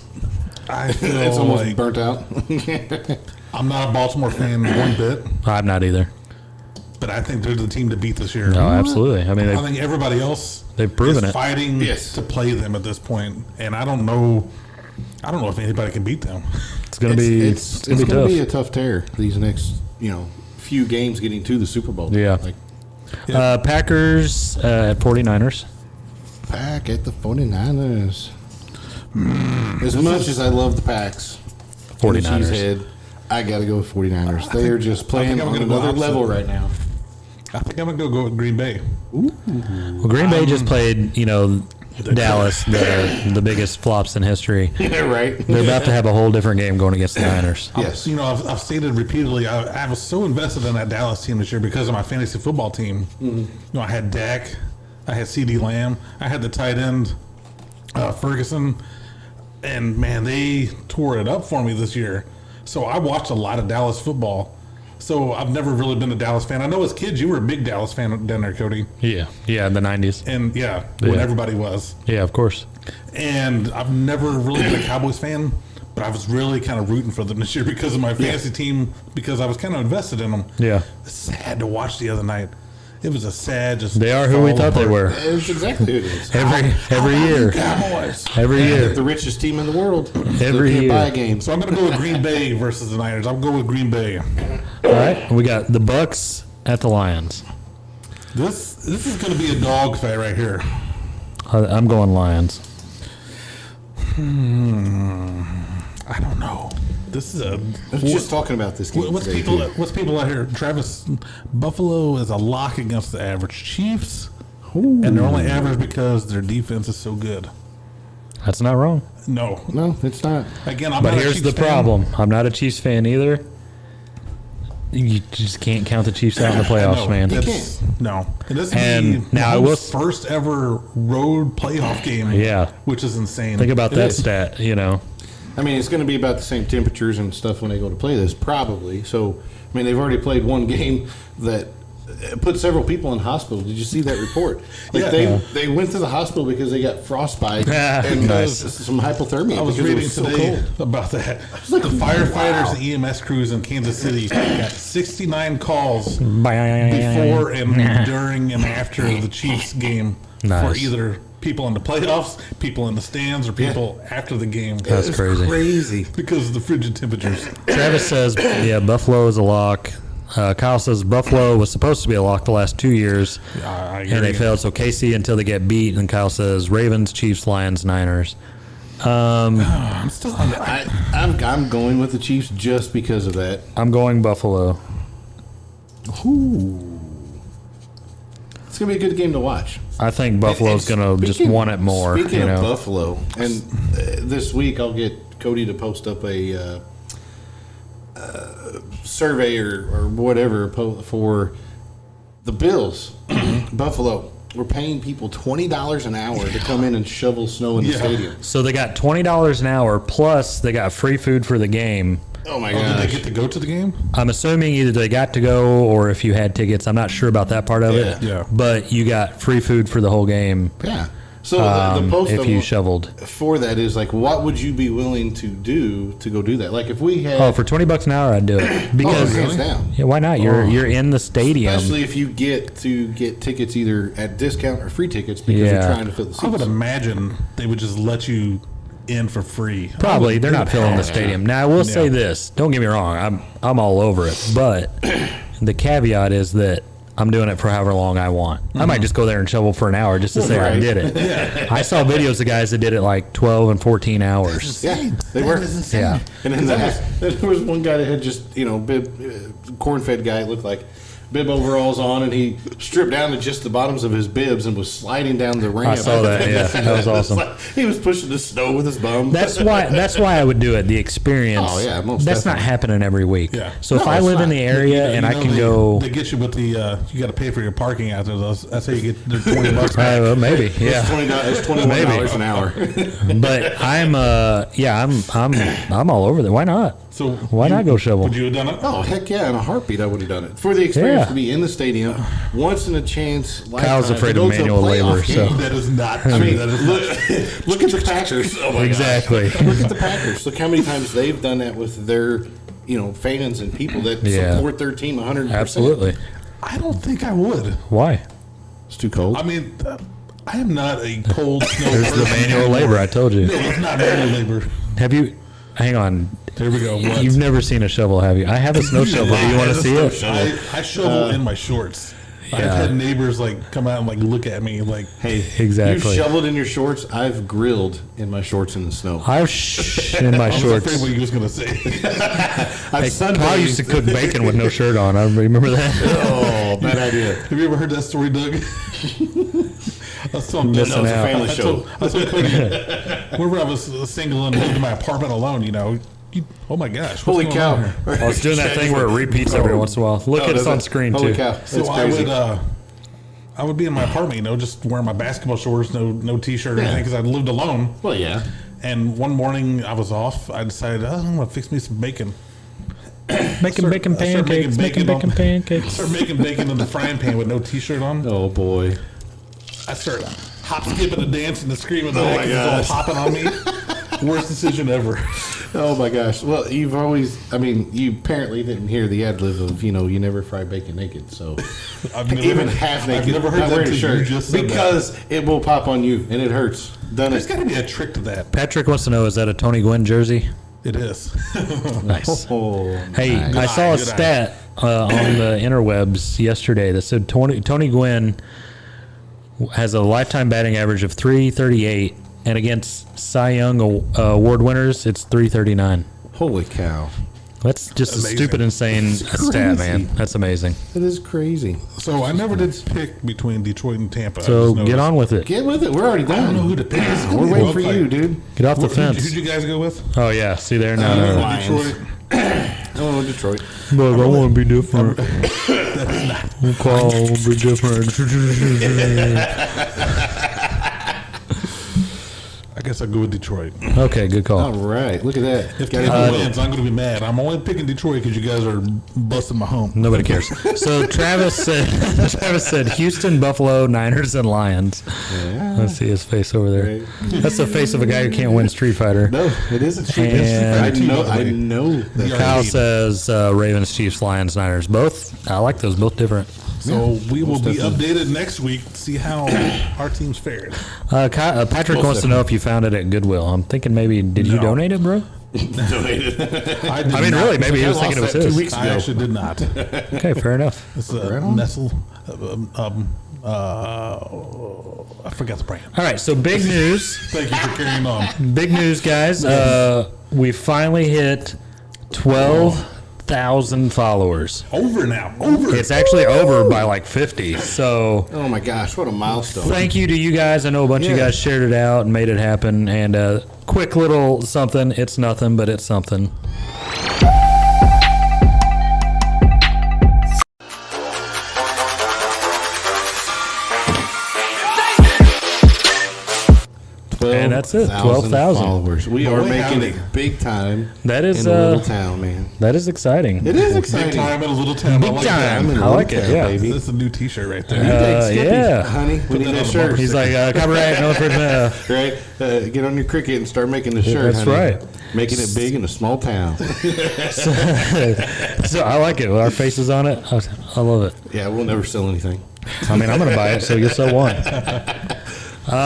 Speaker 4: I feel
Speaker 8: It's almost
Speaker 4: like
Speaker 8: burnt out.
Speaker 4: I'm not a Baltimore fan one bit,
Speaker 2: I'm not either.
Speaker 4: but I think they're the team to beat this year.
Speaker 2: No, absolutely. I mean,
Speaker 4: I think everybody else
Speaker 2: they've proven
Speaker 4: is
Speaker 2: it.
Speaker 4: fighting
Speaker 8: Yes.
Speaker 4: to play them at this point, and I don't know if anybody can beat them.
Speaker 2: It's gonna be
Speaker 8: It's
Speaker 2: gonna be
Speaker 8: going
Speaker 2: tough.
Speaker 8: to be a tough tear these next few games getting to the Super Bowl.
Speaker 2: Yeah.
Speaker 8: Like
Speaker 2: Packers at 49ers.
Speaker 8: Pack at the 49ers. As much as I love the Packs, in the
Speaker 2: 49ers.
Speaker 8: cheesehead, I got to go with 49ers. They are just playing
Speaker 4: I'm
Speaker 8: on
Speaker 4: gonna go
Speaker 8: another
Speaker 4: opposite.
Speaker 8: level right now.
Speaker 4: I think I'm gonna go with Green Bay.
Speaker 2: Well, Green Bay just played, Dallas, the biggest flops in history.
Speaker 8: Right?
Speaker 2: They're about to have a whole different game going against the Niners.
Speaker 8: Yes.
Speaker 4: I've stated repeatedly, I was so invested in that Dallas team this year because of my fantasy football team. I had Dak, I had CeeDee Lamb, I had the tight end Ferguson, and man, they tore it up for me this year. So I watched a lot of Dallas football,
Speaker 3: So I've never really been a Dallas fan. I know as kids you were a big Dallas fan down there, Cody.
Speaker 2: Yeah, in the 90s.
Speaker 3: And when
Speaker 2: Yeah.
Speaker 3: everybody was.
Speaker 2: Yeah, of course.
Speaker 3: And I've never really been a Cowboys fan, but I was really kind of rooting for them this year because of my fantasy team, because I was kind of invested in them.
Speaker 2: Yeah.
Speaker 3: It's sad to watch the other night. It was a sad, just
Speaker 2: They are who we
Speaker 3: fall
Speaker 2: thought they
Speaker 3: apart.
Speaker 2: were.
Speaker 8: It's exactly who it is.
Speaker 2: Every year.
Speaker 3: Cowboys.
Speaker 2: Every year.
Speaker 8: The richest team in the world.
Speaker 2: Every
Speaker 8: They can't
Speaker 2: year.
Speaker 8: buy a game.
Speaker 3: So I'm going to go with Green Bay versus the Niners. I'll go with Green Bay.
Speaker 2: All right. We got the Bucks at the Lions.
Speaker 3: This is going to be a dog fight right here.
Speaker 2: I'm going Lions.
Speaker 3: I don't know. This is a.
Speaker 8: I was just talking about this game
Speaker 3: What's
Speaker 8: today,
Speaker 3: people?
Speaker 8: too.
Speaker 3: What's people out here? Travis, Buffalo is a lock against the average Chiefs, and they're only average because their defense is so good.
Speaker 2: That's not wrong.
Speaker 3: No,
Speaker 8: No, it's not.
Speaker 3: again, I'm
Speaker 2: But
Speaker 3: not a
Speaker 2: here's
Speaker 3: Chiefs
Speaker 2: the
Speaker 3: fan.
Speaker 2: problem. I'm not a Chiefs fan either. You just can't count the Chiefs out in the playoffs,
Speaker 3: No,
Speaker 2: man.
Speaker 3: it's- No, and this
Speaker 2: And
Speaker 3: is
Speaker 2: now I
Speaker 3: Mahomes'
Speaker 2: will-
Speaker 3: first ever road playoff game.
Speaker 2: Yeah.
Speaker 3: which is insane.
Speaker 2: Think about
Speaker 8: It
Speaker 2: that
Speaker 8: is.
Speaker 2: stat, you know.
Speaker 8: I mean, it's going to be about the same temperatures and stuff when they go to play this, probably. So, I mean, they've already played one game that put several people in hospital. Did you see that report? Like
Speaker 3: Yeah.
Speaker 8: they went to the hospital because they got frostbite and
Speaker 2: Nice.
Speaker 8: some hyphypothermia.
Speaker 3: I was
Speaker 8: because it
Speaker 3: reading
Speaker 8: so
Speaker 3: today
Speaker 8: cold.
Speaker 3: about that.
Speaker 8: like,
Speaker 3: The firefighters
Speaker 8: wow.
Speaker 3: and EMS crews in Kansas City got 69 calls
Speaker 2: Before
Speaker 3: before and during and after the Chiefs game for
Speaker 2: Nice.
Speaker 3: either people in the playoffs, people in the stands, or people after the game.
Speaker 2: That's
Speaker 8: It's
Speaker 2: crazy.
Speaker 8: crazy.
Speaker 3: Because of the frigid temperatures.
Speaker 2: Travis says, yeah, Buffalo is a lock. Kyle says Buffalo was supposed to be a lock the last 2 years,
Speaker 3: I
Speaker 2: and they
Speaker 3: agree.
Speaker 2: failed. So KC until they get beat. And Kyle says Ravens, Chiefs, Lions, Niners. Um,
Speaker 3: I'm still on the,
Speaker 8: I'm going with the Chiefs just because of that.
Speaker 2: I'm going Buffalo.
Speaker 8: It's going to be a good game to watch.
Speaker 2: I think Buffalo's
Speaker 8: And
Speaker 2: going to just
Speaker 8: speaking-
Speaker 2: want it more.
Speaker 8: Speaking
Speaker 2: You
Speaker 8: of
Speaker 2: know,
Speaker 8: Buffalo, and this week I'll get Cody to post up a survey or whatever for the Bills. Buffalo, we're paying people $20 an hour to come in and shovel snow in the
Speaker 3: Yeah.
Speaker 8: stadium.
Speaker 2: so they got $20 an hour plus they got free food for the game.
Speaker 8: Oh my
Speaker 3: did they
Speaker 8: gosh!
Speaker 3: get to go to the game?
Speaker 2: I'm assuming either they got to go or if you had tickets. I'm not sure about that part of it.
Speaker 3: Yeah.
Speaker 2: But you got free food for the whole game
Speaker 8: Yeah. So the post
Speaker 2: if
Speaker 8: of-
Speaker 2: you shoveled.
Speaker 8: for that is like, what would you be willing to do to go do that? Like if we had,
Speaker 2: Oh, for $20 an hour, I'd do it because
Speaker 8: hands down.
Speaker 2: yeah, why not? You're in the stadium.
Speaker 8: Especially if you get tickets either at discount or free tickets because
Speaker 2: Yeah.
Speaker 8: you're trying to fill the seats.
Speaker 3: I would imagine they would just let you in for free.
Speaker 2: Probably they're not filling the
Speaker 3: that.
Speaker 2: stadium. Now I will say
Speaker 3: Yeah.
Speaker 2: this. Don't get me wrong. I'm all over it, but the caveat is that I'm doing it for however long I want. I might just go there and shovel for an hour just to say I
Speaker 8: right.
Speaker 2: did it. I saw videos of guys that did it like 12 and 14 hours.
Speaker 8: Yeah, they were.
Speaker 2: Yeah.
Speaker 8: And then there was one guy that had just, bib, corn-fed guy, it looked like, bib overalls on, and he stripped down to just the bottoms of his bibs and was sliding down the ramp.
Speaker 2: I saw that. Yeah, that was awesome.
Speaker 8: He was pushing the snow with his bum.
Speaker 2: That's why I would do it. The experience.
Speaker 8: Oh, yeah, most
Speaker 2: That's not
Speaker 8: definitely.
Speaker 2: happening every week.
Speaker 3: Yeah.
Speaker 2: So if
Speaker 8: No,
Speaker 2: I
Speaker 8: it's
Speaker 2: live in
Speaker 8: not.
Speaker 2: the area and I can go,
Speaker 3: They get you with the. You got to pay for your parking out there. That's how you get their $20 back.
Speaker 2: well, maybe, yeah.
Speaker 8: It's $21 an hour.
Speaker 2: But I'm all over there. Why not?
Speaker 3: So
Speaker 2: Why not go shovel?
Speaker 3: Would you have done it?
Speaker 8: Oh, heck yeah, in a heartbeat I would have done it. For the experience
Speaker 2: Yeah.
Speaker 8: to be in the stadium, once in a chance lifetime.
Speaker 2: Kyle's afraid
Speaker 8: to
Speaker 2: of
Speaker 8: go to a
Speaker 2: manual
Speaker 8: playoff
Speaker 2: labor, so-
Speaker 8: game.
Speaker 3: That is not.
Speaker 8: I mean,
Speaker 3: that is not.
Speaker 8: look at the Packers. Oh my
Speaker 2: Exactly.
Speaker 8: gosh. Look at the Packers. Look how many times they've done that with their, fans and people that
Speaker 2: Yeah.
Speaker 8: support their team 100%.
Speaker 2: Absolutely.
Speaker 3: I don't think I would.
Speaker 2: Why?
Speaker 8: It's too cold.
Speaker 3: I mean, I am not a cold snow.
Speaker 2: There's the
Speaker 3: person
Speaker 2: manual
Speaker 3: anymore.
Speaker 2: labor. I told you.
Speaker 3: No, it's not manual labor.
Speaker 2: Have you? Hang on.
Speaker 3: There we go. What?
Speaker 2: You've never seen a shovel, have you? I have a snow shovel. Do you want to see it?
Speaker 3: I shovel in my shorts. I've
Speaker 2: yeah.
Speaker 3: had neighbors come out and look at me like,
Speaker 8: hey,
Speaker 2: Exactly.
Speaker 8: You shoveled in your shorts. I've grilled in my shorts in the snow.
Speaker 2: I in my
Speaker 3: I was
Speaker 2: shorts.
Speaker 3: afraid what you was gonna say.
Speaker 8: I've
Speaker 2: Hey,
Speaker 8: sunbathed.
Speaker 2: Kyle used to cook bacon with no shirt on. I remember that.
Speaker 8: Oh, bad idea.
Speaker 3: Have you ever heard that story, Doug? That's something.
Speaker 2: Missing
Speaker 8: No, it's a
Speaker 2: out.
Speaker 8: family show.
Speaker 3: I told Cody, whenever I was single and lived in my apartment alone, oh my gosh, what's
Speaker 8: Holy
Speaker 3: going
Speaker 8: cow.
Speaker 3: on here?
Speaker 2: I was doing that thing where it repeats every once in a while. Look at us on screen,
Speaker 8: Holy
Speaker 2: too.
Speaker 8: cow. That's
Speaker 3: So
Speaker 8: crazy.
Speaker 3: I would be in my apartment, just wearing my basketball shorts, no t-shirt or anything, because I lived alone.
Speaker 8: Well, yeah.
Speaker 3: And one morning I was off. I decided I'm gonna fix me some bacon,
Speaker 2: Making bacon
Speaker 3: Start
Speaker 2: pancakes. Making bacon pancakes.
Speaker 3: Start making bacon in the frying pan with no t-shirt on.
Speaker 8: Oh boy.
Speaker 3: I start hop, skipping, and dancing and screaming.
Speaker 8: Oh, my
Speaker 3: It's all
Speaker 8: gosh.
Speaker 3: popping on me. Worst decision ever.
Speaker 8: Oh my gosh. Well, you've always, I mean, you apparently didn't hear the ad lib of, you never fry bacon naked. So
Speaker 3: I've never,
Speaker 8: even half naked,
Speaker 3: I've never heard
Speaker 8: not
Speaker 3: that
Speaker 8: wearing a
Speaker 3: till you
Speaker 8: shirt,
Speaker 3: just said
Speaker 8: because it will pop on you and it hurts. Done
Speaker 3: There's
Speaker 8: it.
Speaker 3: got to be a trick to that.
Speaker 2: Patrick wants to know, is that a Tony Gwynn jersey?
Speaker 3: It is.
Speaker 2: Nice.
Speaker 8: Oh,
Speaker 2: Hey,
Speaker 8: nice.
Speaker 2: I saw a
Speaker 3: Good eye.
Speaker 2: stat on the interwebs yesterday that said Tony Gwynn has a lifetime batting average of 338, and against Cy Young award winners, it's 339.
Speaker 8: Holy cow.
Speaker 2: That's just
Speaker 3: Amazing.
Speaker 2: a stupid, insane stat, man. That's amazing.
Speaker 8: It is crazy.
Speaker 3: So I never did pick between Detroit and Tampa. I
Speaker 2: So
Speaker 3: just
Speaker 2: get
Speaker 3: noticed.
Speaker 2: on with it.
Speaker 8: Get with it. We're already
Speaker 3: I don't know
Speaker 8: done.
Speaker 3: who to pick.
Speaker 8: We're waiting for you, dude.
Speaker 2: Get off the
Speaker 3: Who'd
Speaker 2: fence.
Speaker 3: you guys go with?
Speaker 2: Oh yeah, see there now.
Speaker 8: Lions.
Speaker 3: Detroit.
Speaker 8: Oh, Detroit.
Speaker 2: Look, I want to be different. We'll call be different.
Speaker 3: I guess I'll go with Detroit.
Speaker 2: Okay, good call.
Speaker 8: All right. Look at that.
Speaker 3: If
Speaker 8: Got
Speaker 3: Tampa
Speaker 8: it.
Speaker 3: wins, I'm going to be mad. I'm only picking Detroit because you guys are busting my home.
Speaker 2: Nobody cares. So Travis said Houston, Buffalo, Niners, and Lions.
Speaker 8: Yeah.
Speaker 2: Let's see his face over there. That's the face of a guy who can't win Street Fighter.
Speaker 8: No, it is a cheat.
Speaker 2: And-
Speaker 8: I know that.
Speaker 2: Kyle says Ravens, Chiefs, Lions, Niners. Both. I like those. Both different.
Speaker 3: So we will
Speaker 8: most
Speaker 3: be
Speaker 8: definitely.
Speaker 3: updated next week to see how our team's fared.
Speaker 2: Patrick
Speaker 3: Most
Speaker 2: wants to know if you found it at Goodwill. I'm thinking maybe, did you
Speaker 3: No.
Speaker 2: donate it, bro?
Speaker 3: I
Speaker 2: mean, really, maybe he was
Speaker 8: I
Speaker 2: thinking it was
Speaker 8: lost that 2
Speaker 2: his.
Speaker 8: weeks
Speaker 3: I
Speaker 8: ago.
Speaker 3: actually did not.
Speaker 2: Okay, fair enough.
Speaker 3: It's
Speaker 8: Right on.
Speaker 3: Nestle. I forgot the brand.
Speaker 2: All right, so big news.
Speaker 3: Thank you for carrying on.
Speaker 2: Big news, guys. We finally hit 12,000 followers.
Speaker 3: Over now. Over.
Speaker 2: It's actually over by like 50. So
Speaker 8: Oh my gosh, what a milestone.
Speaker 2: thank you to you guys. I know a bunch of you
Speaker 8: Yeah.
Speaker 2: guys shared it out and made it happen. And quick little something. It's nothing, but it's something. And that's it, 12,000.
Speaker 8: followers. We are
Speaker 3: Boy,
Speaker 8: making
Speaker 3: howdy.
Speaker 8: it big time
Speaker 2: That is
Speaker 8: in a little town, man.
Speaker 2: that is exciting.
Speaker 8: It is
Speaker 3: Big
Speaker 8: exciting.
Speaker 3: time in a little town. I like
Speaker 2: time.
Speaker 3: that.
Speaker 8: in a
Speaker 2: I like
Speaker 8: little
Speaker 2: it,
Speaker 8: town,
Speaker 2: yeah.
Speaker 8: baby.
Speaker 3: That's a new T-shirt right there.
Speaker 8: Hey, Skippy,
Speaker 2: yeah.
Speaker 8: honey, we need
Speaker 3: that
Speaker 8: that
Speaker 3: on the
Speaker 8: shirt.
Speaker 3: bumper
Speaker 2: He's like, copyright, no infringement.
Speaker 8: Right? Get on your cricket and start making the shirt.
Speaker 2: That's
Speaker 8: honey.
Speaker 2: right.
Speaker 8: Making it big in a small town.
Speaker 2: So I like it with our faces on it. I love it.
Speaker 8: Yeah, we'll never sell anything.
Speaker 2: I mean, I'm going to buy it, so you'll sell one.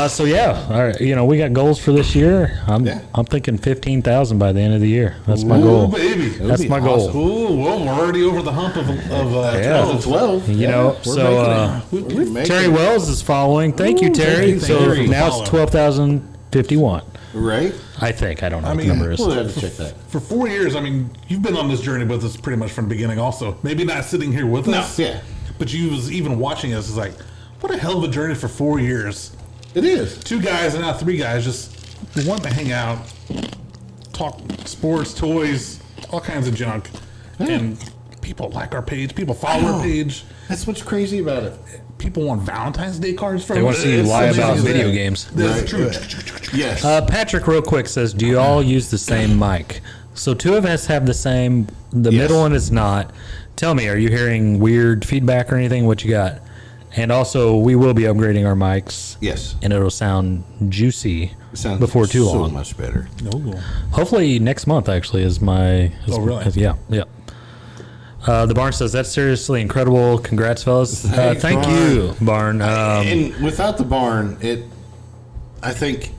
Speaker 2: So yeah, all right, we got goals for this year. I'm thinking 15,000 by the end of the year. That's my
Speaker 3: Ooh,
Speaker 2: goal.
Speaker 3: baby.
Speaker 2: That's my goal.
Speaker 3: Ooh, well, we're already over the hump of
Speaker 2: Yeah.
Speaker 3: 12.
Speaker 8: 12.
Speaker 2: So
Speaker 8: We're
Speaker 2: Terry
Speaker 8: making it.
Speaker 2: Wells is following. Thank you, Terry.
Speaker 3: thank
Speaker 2: So
Speaker 3: you.
Speaker 2: now it's
Speaker 3: Follow.
Speaker 2: 12,051.
Speaker 8: Right?
Speaker 2: I think. I don't know
Speaker 3: I
Speaker 2: what
Speaker 3: mean,
Speaker 2: the number is.
Speaker 8: We'll have to check that.
Speaker 3: For 4 years, I mean, you've been on this journey with us pretty much from the beginning also. Maybe not sitting here with us.
Speaker 8: Yeah.
Speaker 3: But you was even watching us is like, what a hell of a journey for 4 years.
Speaker 8: It is.
Speaker 3: 2 guys and now 3 guys just want to hang out, talk sports, toys, all kinds of junk. And people like our page. People follow our page.
Speaker 8: That's what's crazy about it.
Speaker 3: People want Valentine's Day cards from
Speaker 2: They want
Speaker 3: us.
Speaker 2: to see you
Speaker 3: It's
Speaker 2: lie
Speaker 3: amazing
Speaker 2: about
Speaker 3: as
Speaker 2: video
Speaker 3: that.
Speaker 2: games.
Speaker 3: That's
Speaker 8: Right,
Speaker 3: true.
Speaker 8: right. Yes.
Speaker 2: Patrick, real quick, says, do you all use the same mic? So 2 of us have the same. The
Speaker 8: Yes.
Speaker 2: middle one is not. Tell me, are you hearing weird feedback or anything? What you got? And also, we will be upgrading our mics.
Speaker 8: Yes.
Speaker 2: And it'll sound juicy
Speaker 8: It sounds
Speaker 2: before too
Speaker 8: so
Speaker 2: long.
Speaker 8: much better.
Speaker 2: Hopefully next month actually is my.
Speaker 3: Oh, really?
Speaker 2: Yeah. The Barn says that's seriously incredible. Congrats, fellas.
Speaker 8: Thanks,
Speaker 2: Thank
Speaker 8: Barn.
Speaker 2: you, Barn.
Speaker 8: And without the barn, I think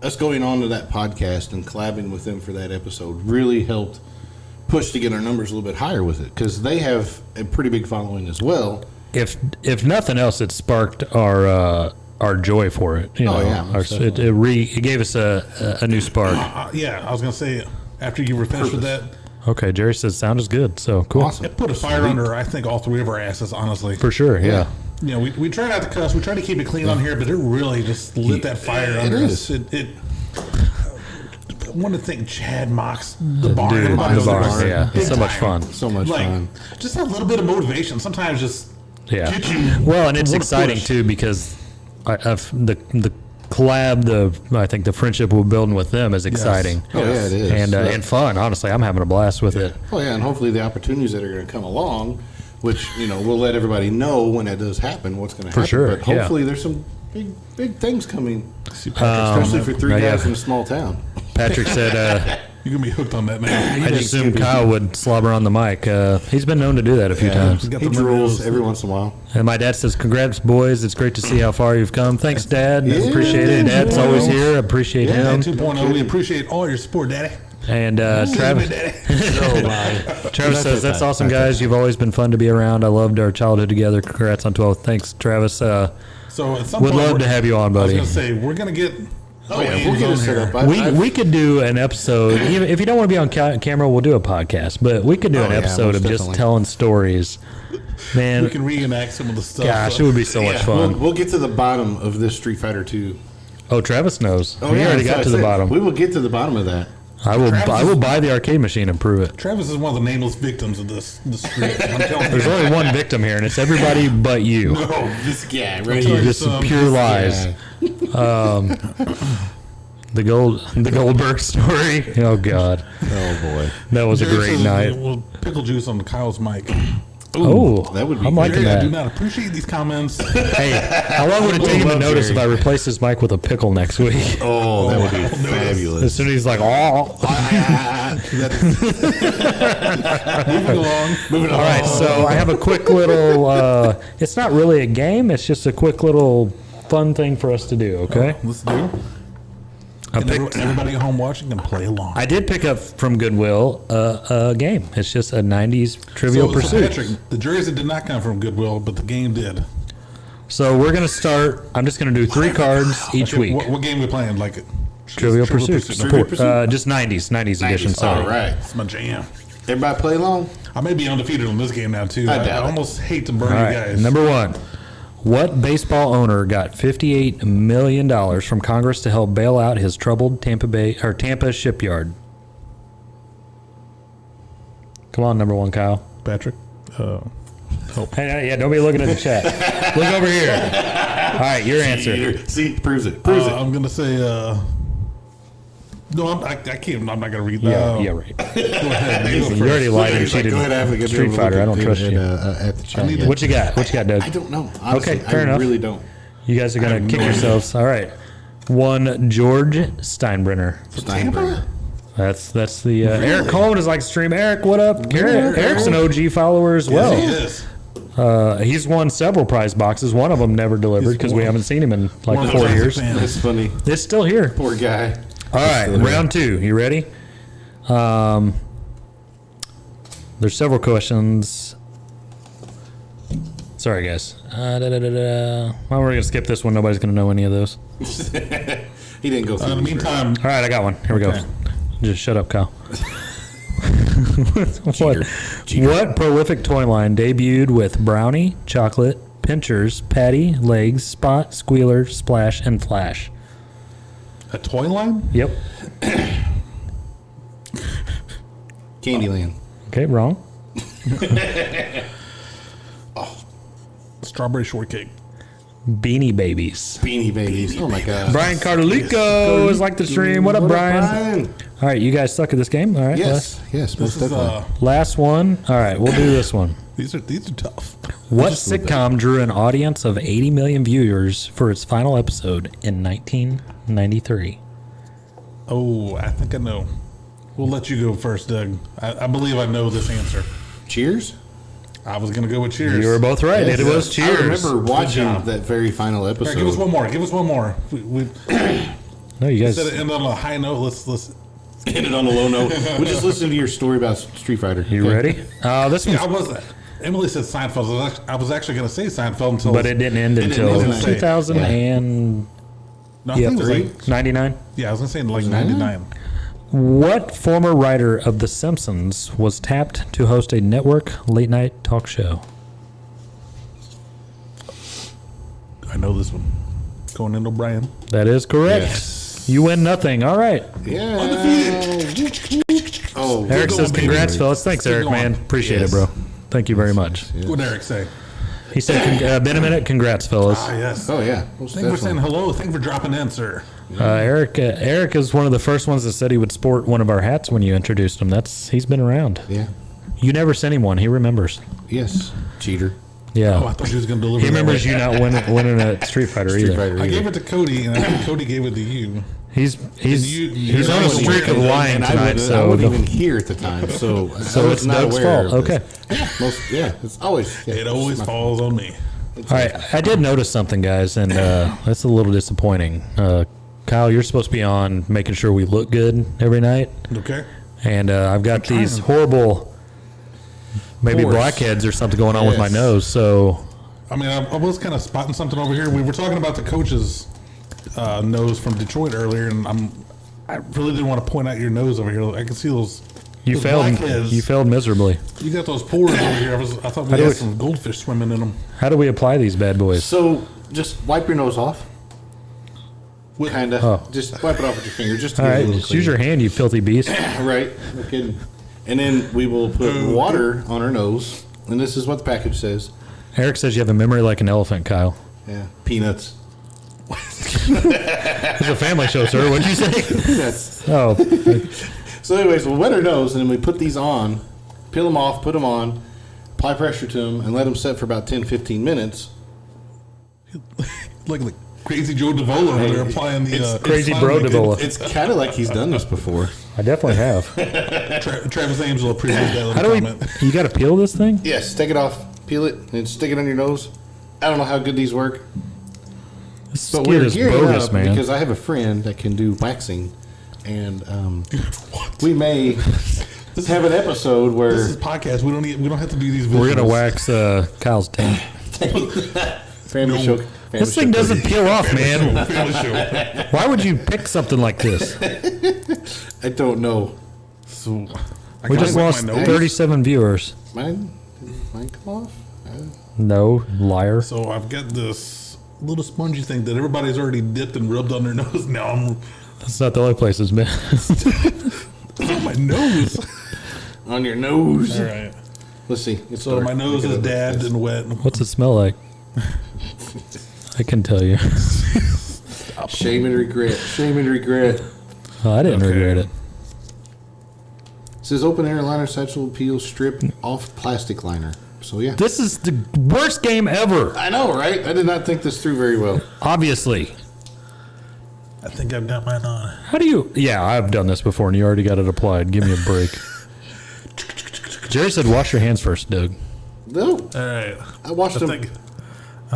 Speaker 8: us going on to that podcast and collabing with them for that episode really helped push to get our numbers a little bit higher with it because they have a pretty big following as well.
Speaker 2: If nothing else, it sparked our joy for it. You
Speaker 8: Oh,
Speaker 2: know,
Speaker 8: yeah, most
Speaker 2: it gave us a new spark.
Speaker 3: Yeah, I was going to say, after you were finished with that,
Speaker 2: Okay, Jerry says sound is good. So cool.
Speaker 8: Awesome.
Speaker 3: it put a fire under, I think, all 3 of our asses, honestly.
Speaker 2: For sure. Yeah.
Speaker 3: You know, we try not to cuss. We try to keep it clean on here, but it really just lit that fire under
Speaker 8: is.
Speaker 3: us. I want to thank Chad Mox, the barn.
Speaker 2: Dude,
Speaker 3: Everybody
Speaker 2: the
Speaker 3: knows
Speaker 2: barn. Yeah.
Speaker 3: Big
Speaker 2: So much
Speaker 3: time.
Speaker 2: fun.
Speaker 8: So much
Speaker 3: Like,
Speaker 8: fun.
Speaker 3: just that little bit of motivation. Sometimes just
Speaker 2: Yeah.
Speaker 3: get you.
Speaker 2: Well, and it's
Speaker 3: one
Speaker 2: exciting
Speaker 3: push.
Speaker 2: too because the collab, I think the friendship we're building with them is exciting.
Speaker 8: Oh yeah, it is.
Speaker 2: And fun. Honestly, I'm having a blast with it.
Speaker 8: Oh yeah, and hopefully the opportunities that are going to come along, which we'll let everybody know when that does happen, what's going to happen.
Speaker 2: sure,
Speaker 8: But hopefully there's some big things coming, especially for three guys in a small town.
Speaker 2: Patrick said,
Speaker 3: You're gonna be hooked on that man.
Speaker 2: I just assumed Kyle would slobber on the mic. He's been known to do that a few times.
Speaker 3: He's got
Speaker 8: He
Speaker 3: the
Speaker 8: drools
Speaker 3: drools.
Speaker 8: every once in a while.
Speaker 2: And my dad says, congrats, boys. It's great to see how far you've come. Thanks, Dad. Appreciate it. Dad's always here. Appreciate him.
Speaker 3: 2.0. We appreciate all your support, Daddy.
Speaker 2: And Travis, Travis says, that's awesome, guys. You've always been fun to be around. I loved our childhood together. Congrats on 12. Thanks, Travis.
Speaker 3: So at some
Speaker 2: Would
Speaker 3: point,
Speaker 2: love to have you on,
Speaker 3: I
Speaker 2: buddy.
Speaker 3: was gonna say we're gonna get.
Speaker 8: Oh yeah, we'll get it set up.
Speaker 2: We could do an episode. Even if you don't want to be on camera, we'll do a podcast. But we could do an
Speaker 8: yeah,
Speaker 2: episode
Speaker 8: most
Speaker 2: of just
Speaker 8: definitely.
Speaker 2: telling stories. Man,
Speaker 3: We can reenact some of the stuff.
Speaker 2: gosh, it would be so much fun.
Speaker 8: We'll get to the bottom of this Street Fighter 2.
Speaker 2: Oh, Travis knows.
Speaker 8: Oh,
Speaker 2: We
Speaker 8: yeah,
Speaker 2: already
Speaker 8: that's
Speaker 2: got
Speaker 8: what
Speaker 2: to
Speaker 8: I
Speaker 2: the
Speaker 8: said.
Speaker 2: bottom.
Speaker 8: We will get to the bottom of that.
Speaker 2: I will buy the arcade machine and prove it.
Speaker 3: Travis is one of the nameless victims of the street. I'm telling
Speaker 2: There's
Speaker 3: you.
Speaker 2: only one victim here, and it's everybody but you.
Speaker 8: Oh, this guy right
Speaker 3: tell
Speaker 8: here.
Speaker 3: you
Speaker 2: Just
Speaker 3: some-
Speaker 2: pure lies. The Goldberg story. Oh God,
Speaker 8: Oh boy,
Speaker 2: that was a great night.
Speaker 3: We'll pickle juice on Kyle's mic.
Speaker 2: Oh,
Speaker 8: that would be
Speaker 2: I'm liking
Speaker 3: Jerry, I do
Speaker 2: that.
Speaker 3: not appreciate these comments.
Speaker 2: Hey, how long would it take him to
Speaker 8: love Jerry.
Speaker 2: notice if I replaced his mic with a pickle next week?
Speaker 8: oh, that would be
Speaker 2: As
Speaker 8: fabulous.
Speaker 2: soon as he's like, oh.
Speaker 3: Moving along.
Speaker 8: Moving
Speaker 2: All right, so I have a quick little. It's not really a game. It's just a quick little fun thing for us to do. Okay.
Speaker 3: Let's do.
Speaker 2: I
Speaker 3: And
Speaker 2: picked.
Speaker 3: everybody at home watching can play along.
Speaker 2: I did pick up from Goodwill a game. It's just a '90s Trivial
Speaker 3: So,
Speaker 2: Pursuit.
Speaker 3: Patrick, the jersey did not come from Goodwill, but the game did.
Speaker 2: So we're gonna start. I'm just gonna do 3 cards each
Speaker 3: Okay,
Speaker 2: week.
Speaker 3: What game we playing? Like it?
Speaker 2: Trivial Pursuit.
Speaker 8: Trivial Pursuit?
Speaker 2: Just '90s edition. Sorry.
Speaker 8: All right,
Speaker 3: It's my jam.
Speaker 8: everybody play along.
Speaker 3: I may be undefeated on this game now too.
Speaker 8: I doubt it.
Speaker 3: almost hate to burn
Speaker 2: All
Speaker 3: you
Speaker 2: right.
Speaker 3: guys.
Speaker 2: Number 1. What baseball owner got $58 million from Congress to help bail out his troubled Tampa shipyard? Come on, number 1, Kyle.
Speaker 3: Patrick.
Speaker 2: Hey, yeah, don't be looking at the chat. Look over here. All right, your answer.
Speaker 8: See, proves it. Proves it.
Speaker 3: I'm gonna say. No, I can't. I'm not gonna read that.
Speaker 2: Yeah, right.
Speaker 3: Go ahead. You go
Speaker 2: You
Speaker 3: first.
Speaker 2: already lied and
Speaker 8: He's like,
Speaker 2: cheated.
Speaker 8: go ahead, Africa.
Speaker 2: Street Fighter. I don't trust you.
Speaker 8: At the chat.
Speaker 3: need
Speaker 8: yet.
Speaker 2: What you got? What you got, Doug?
Speaker 8: I don't know. Honestly,
Speaker 2: Okay, fair
Speaker 8: I
Speaker 2: enough.
Speaker 8: really don't.
Speaker 2: You guys are gonna
Speaker 3: have
Speaker 2: kick
Speaker 3: no idea.
Speaker 2: yourselves. All right. 1, George Steinbrenner.
Speaker 8: Steinberg.
Speaker 2: That's the Eric Coleman is like stream. Eric, what up? Eric's an OG follower as well.
Speaker 3: He is.
Speaker 2: He's won several prize boxes. One of them never delivered because we haven't seen him in
Speaker 3: One
Speaker 2: like
Speaker 3: of
Speaker 2: 4
Speaker 3: the
Speaker 2: years.
Speaker 3: fans.
Speaker 8: That's funny.
Speaker 2: It's still here.
Speaker 8: Poor guy.
Speaker 2: All right, round 2. You ready? There's several questions. Sorry, guys. Well, we're gonna skip this one. Nobody's gonna know any of those.
Speaker 8: He didn't go through.
Speaker 3: In the
Speaker 8: these
Speaker 3: meantime,
Speaker 2: All right, I got one. Here we go.
Speaker 3: Okay.
Speaker 2: Just shut up, Kyle. What prolific toy line debuted with Brownie, Chocolate, Pinchers, Patty, Legs, Spot, Squealer, Splash, and Flash?
Speaker 3: a toy line.
Speaker 2: Yep.
Speaker 8: Candyland.
Speaker 2: Okay, wrong.
Speaker 3: Strawberry shortcake.
Speaker 2: Beanie Babies.
Speaker 8: Beanie Babies. Oh my God.
Speaker 2: Brian Cardalico is like the stream. What up, Brian? All right, you guys suck at this game. All right.
Speaker 8: Yes. Yes. Most
Speaker 3: This is
Speaker 8: definitely.
Speaker 2: Last one. All right, we'll do this one.
Speaker 3: these are tough.
Speaker 2: What sitcom drew an audience of 80 million viewers for its final episode in 1993?
Speaker 3: Oh, I think I know. We'll let you go first, Doug. I believe I know this answer.
Speaker 8: Cheers.
Speaker 3: I was gonna go with Cheers.
Speaker 2: You were both right.
Speaker 8: Yes.
Speaker 2: It was Cheers.
Speaker 8: I remember watching
Speaker 3: job.
Speaker 8: that very final
Speaker 3: All
Speaker 8: episode.
Speaker 3: right, give us one more. Give us one more. We
Speaker 2: No, you guys.
Speaker 3: said it end on a high note. Let's.
Speaker 8: Ended on a low note. We'll just listen to your story about Street Fighter.
Speaker 2: You ready? This
Speaker 3: Yeah,
Speaker 2: one's.
Speaker 3: I was. Emily said Seinfeld. I was actually going to say Seinfeld until.
Speaker 2: But it didn't end
Speaker 8: didn't
Speaker 2: until
Speaker 8: end.
Speaker 2: 2000
Speaker 3: No, I think it was
Speaker 8: three.
Speaker 3: like.
Speaker 2: 99.
Speaker 3: Yeah, I was going to say like 99.
Speaker 2: What former writer of The Simpsons was tapped to host a network late night talk show?
Speaker 3: I know this one. Conan O'Brien.
Speaker 2: That is correct.
Speaker 8: Yes.
Speaker 2: You win nothing. All right.
Speaker 8: Yeah. Oh,
Speaker 2: Eric says,
Speaker 3: baby.
Speaker 2: congrats, fellas. Thanks,
Speaker 3: Keep
Speaker 2: Eric,
Speaker 3: going.
Speaker 2: man. Appreciate
Speaker 8: Yes.
Speaker 2: it, bro. Thank you very much.
Speaker 3: What did Eric say?
Speaker 2: He said, "Been a minute. Congrats, fellas."
Speaker 3: Ah, yes.
Speaker 8: Oh yeah. Most
Speaker 3: Thank you for saying
Speaker 8: definitely.
Speaker 3: hello. Thank you for dropping in, sir.
Speaker 2: Eric is one of the first ones that said he would sport one of our hats when you introduced him. He's been around.
Speaker 8: Yeah.
Speaker 2: You never sent him one. He remembers.
Speaker 8: Yes. Cheater.
Speaker 2: Yeah.
Speaker 3: Oh, I thought you was going to deliver.
Speaker 2: He
Speaker 3: that
Speaker 2: remembers
Speaker 3: way.
Speaker 2: you not winning a Street Fighter
Speaker 8: Street
Speaker 2: either.
Speaker 8: Fighter.
Speaker 3: I gave it to Cody, and I think Cody gave it to you.
Speaker 2: He's
Speaker 3: you-
Speaker 2: he's
Speaker 3: you're
Speaker 2: on a
Speaker 3: not
Speaker 2: streak of
Speaker 3: aware.
Speaker 2: lying
Speaker 8: And
Speaker 2: tonight.
Speaker 8: I
Speaker 2: So
Speaker 8: wasn't even here at the time, so I
Speaker 2: so
Speaker 8: was
Speaker 2: it's
Speaker 8: not
Speaker 2: Doug's
Speaker 8: aware
Speaker 2: fault.
Speaker 8: of
Speaker 2: Okay.
Speaker 8: this. It's always. Yeah,
Speaker 3: It always
Speaker 8: it's my-
Speaker 3: falls on me.
Speaker 2: All right. I did notice something, guys, and that's a little disappointing. Kyle, you're supposed to be on making sure we look good every night,
Speaker 3: Okay.
Speaker 2: and I've got
Speaker 3: trying
Speaker 2: these
Speaker 3: to-
Speaker 2: horrible, maybe
Speaker 8: Pores.
Speaker 2: blackheads or something going on with my
Speaker 8: Yes.
Speaker 2: nose. So
Speaker 3: I mean, I was kind of spotting something over here. We were talking about the coach's nose from Detroit earlier, and I really didn't want to point out your nose over here. I can see those.
Speaker 2: you
Speaker 3: those
Speaker 2: failed.
Speaker 3: blackheads.
Speaker 2: You failed miserably.
Speaker 3: You got those pores over here. I thought
Speaker 2: How
Speaker 3: we
Speaker 2: do
Speaker 3: had
Speaker 2: we-
Speaker 3: some goldfish swimming in them.
Speaker 2: How do we apply these bad boys?
Speaker 8: So just wipe your nose off.
Speaker 3: With-
Speaker 8: Kind of.
Speaker 2: Oh.
Speaker 8: Just wipe it off with your finger. Just to
Speaker 2: All
Speaker 8: get it a
Speaker 2: right,
Speaker 8: little
Speaker 2: just use your
Speaker 8: cleaner.
Speaker 2: hand, you filthy beast.
Speaker 8: Right. No kidding. And then we will put water on our nose. And this is what the package says.
Speaker 2: Eric says you have a memory like an elephant, Kyle.
Speaker 8: Yeah. Peanuts.
Speaker 2: It's a family show, sir. What'd you say?
Speaker 8: Peanuts.
Speaker 2: Oh,
Speaker 8: So anyways, we'll wet our nose and then we put these on, peel them off, put them on, apply pressure to them, and let them set for about 10, 15 minutes.
Speaker 3: Like Crazy Joe Davola over there applying the
Speaker 2: Crazy
Speaker 3: slime
Speaker 2: Bro
Speaker 3: liquid.
Speaker 2: Davola.
Speaker 8: It's kind of like he's done this before.
Speaker 2: I definitely have.
Speaker 3: Travis Ames will appreciate that
Speaker 2: How do
Speaker 3: little
Speaker 2: we?
Speaker 3: comment.
Speaker 2: You got to peel this thing?
Speaker 8: Yes, take it off, peel it, and stick it on your nose. I don't know how good these work,
Speaker 2: This
Speaker 8: but
Speaker 2: skid
Speaker 8: we're
Speaker 2: is
Speaker 8: gearing
Speaker 2: bogus,
Speaker 8: up
Speaker 2: man.
Speaker 8: because I have a friend that can do waxing, and we may have an episode where
Speaker 3: This is podcast. We don't have to do these. Visuals.
Speaker 2: We're gonna wax Kyle's tank.
Speaker 8: family show.
Speaker 2: This thing doesn't peel off, man.
Speaker 3: Family show.
Speaker 2: Why would you pick something like this?
Speaker 8: I don't know.
Speaker 3: So I
Speaker 2: We
Speaker 3: kinda
Speaker 2: just
Speaker 3: wet
Speaker 2: lost
Speaker 3: my nose.
Speaker 2: 37 viewers.
Speaker 8: Mine come off.
Speaker 2: No, liar.
Speaker 3: So I've got this little spongy thing that everybody's already dipped and rubbed on their nose. Now I'm
Speaker 2: That's not the only place it's been.
Speaker 3: it's on my nose.
Speaker 8: On your nose.
Speaker 3: All right.
Speaker 8: Let's see. It's
Speaker 3: So
Speaker 8: dark.
Speaker 3: my nose
Speaker 8: Look
Speaker 3: is
Speaker 8: at it.
Speaker 3: dabbed and wet.
Speaker 2: What's it smell like? I can tell you.
Speaker 8: Shame and regret. Shame and regret.
Speaker 2: Oh, I didn't
Speaker 3: Okay.
Speaker 2: regret it.
Speaker 8: It says open air liner satchel peel strip off plastic liner. So yeah.
Speaker 2: This is the worst game ever.
Speaker 8: I know, right? I did not think this through very well.
Speaker 2: Obviously.
Speaker 3: I think I've got mine on.
Speaker 2: How do you? Yeah, I've done this before, and you already got it applied. Give me a break. Jerry said, "Wash your hands first, Doug."
Speaker 8: No,
Speaker 3: All right.
Speaker 8: I watched
Speaker 3: I
Speaker 8: them.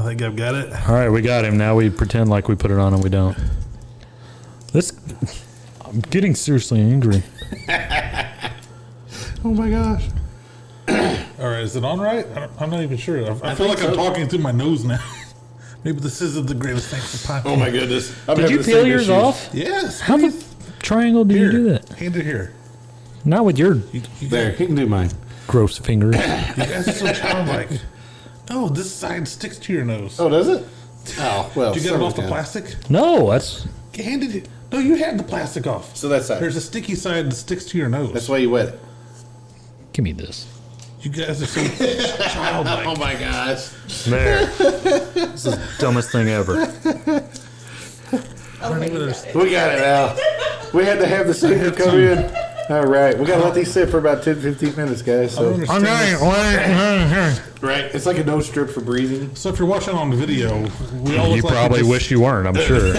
Speaker 3: think I've got it.
Speaker 2: All right, we got him. Now we pretend like we put it on and we don't. This, I'm getting seriously angry.
Speaker 8: Oh my gosh.
Speaker 3: All right. Is it on right? I'm not even sure. I feel
Speaker 8: think
Speaker 3: like I'm
Speaker 8: so.
Speaker 3: talking through my nose now. Maybe this isn't the greatest thing for podcast.
Speaker 8: Oh my goodness. I'm
Speaker 2: Did
Speaker 8: having
Speaker 2: you
Speaker 8: the
Speaker 2: peel
Speaker 8: same
Speaker 2: yours
Speaker 8: issues.
Speaker 2: off?
Speaker 3: Yes.
Speaker 2: How the triangle do
Speaker 3: Here.
Speaker 2: you do that?
Speaker 3: Hand it here.
Speaker 2: Not with your
Speaker 3: You
Speaker 8: There, he can do mine.
Speaker 2: gross fingers.
Speaker 3: guys are so childlike. Oh, this side sticks to your nose.
Speaker 8: Oh, does it? Oh, well.
Speaker 3: Did you get it
Speaker 8: some
Speaker 3: off the
Speaker 8: can.
Speaker 3: plastic?
Speaker 2: No, that's
Speaker 3: Handed it. No, you had the plastic off.
Speaker 8: So that's that.
Speaker 3: There's a sticky side that sticks to your nose.
Speaker 8: That's why you wet it.
Speaker 2: give me this.
Speaker 3: You guys are so childlike.
Speaker 8: Oh my gosh.
Speaker 2: There. This is the dumbest thing ever.
Speaker 3: I don't even understand.
Speaker 8: We got it now. We had to have the singer come in. All right. We got to let these sit for about 10, 15 minutes, guys.
Speaker 3: I don't
Speaker 8: So,
Speaker 3: understand this.
Speaker 8: right. It's like a nose strip for breathing.
Speaker 3: So if you're watching on video, we all
Speaker 2: You
Speaker 3: look like
Speaker 2: probably
Speaker 3: we just-
Speaker 2: wish you weren't, I'm sure.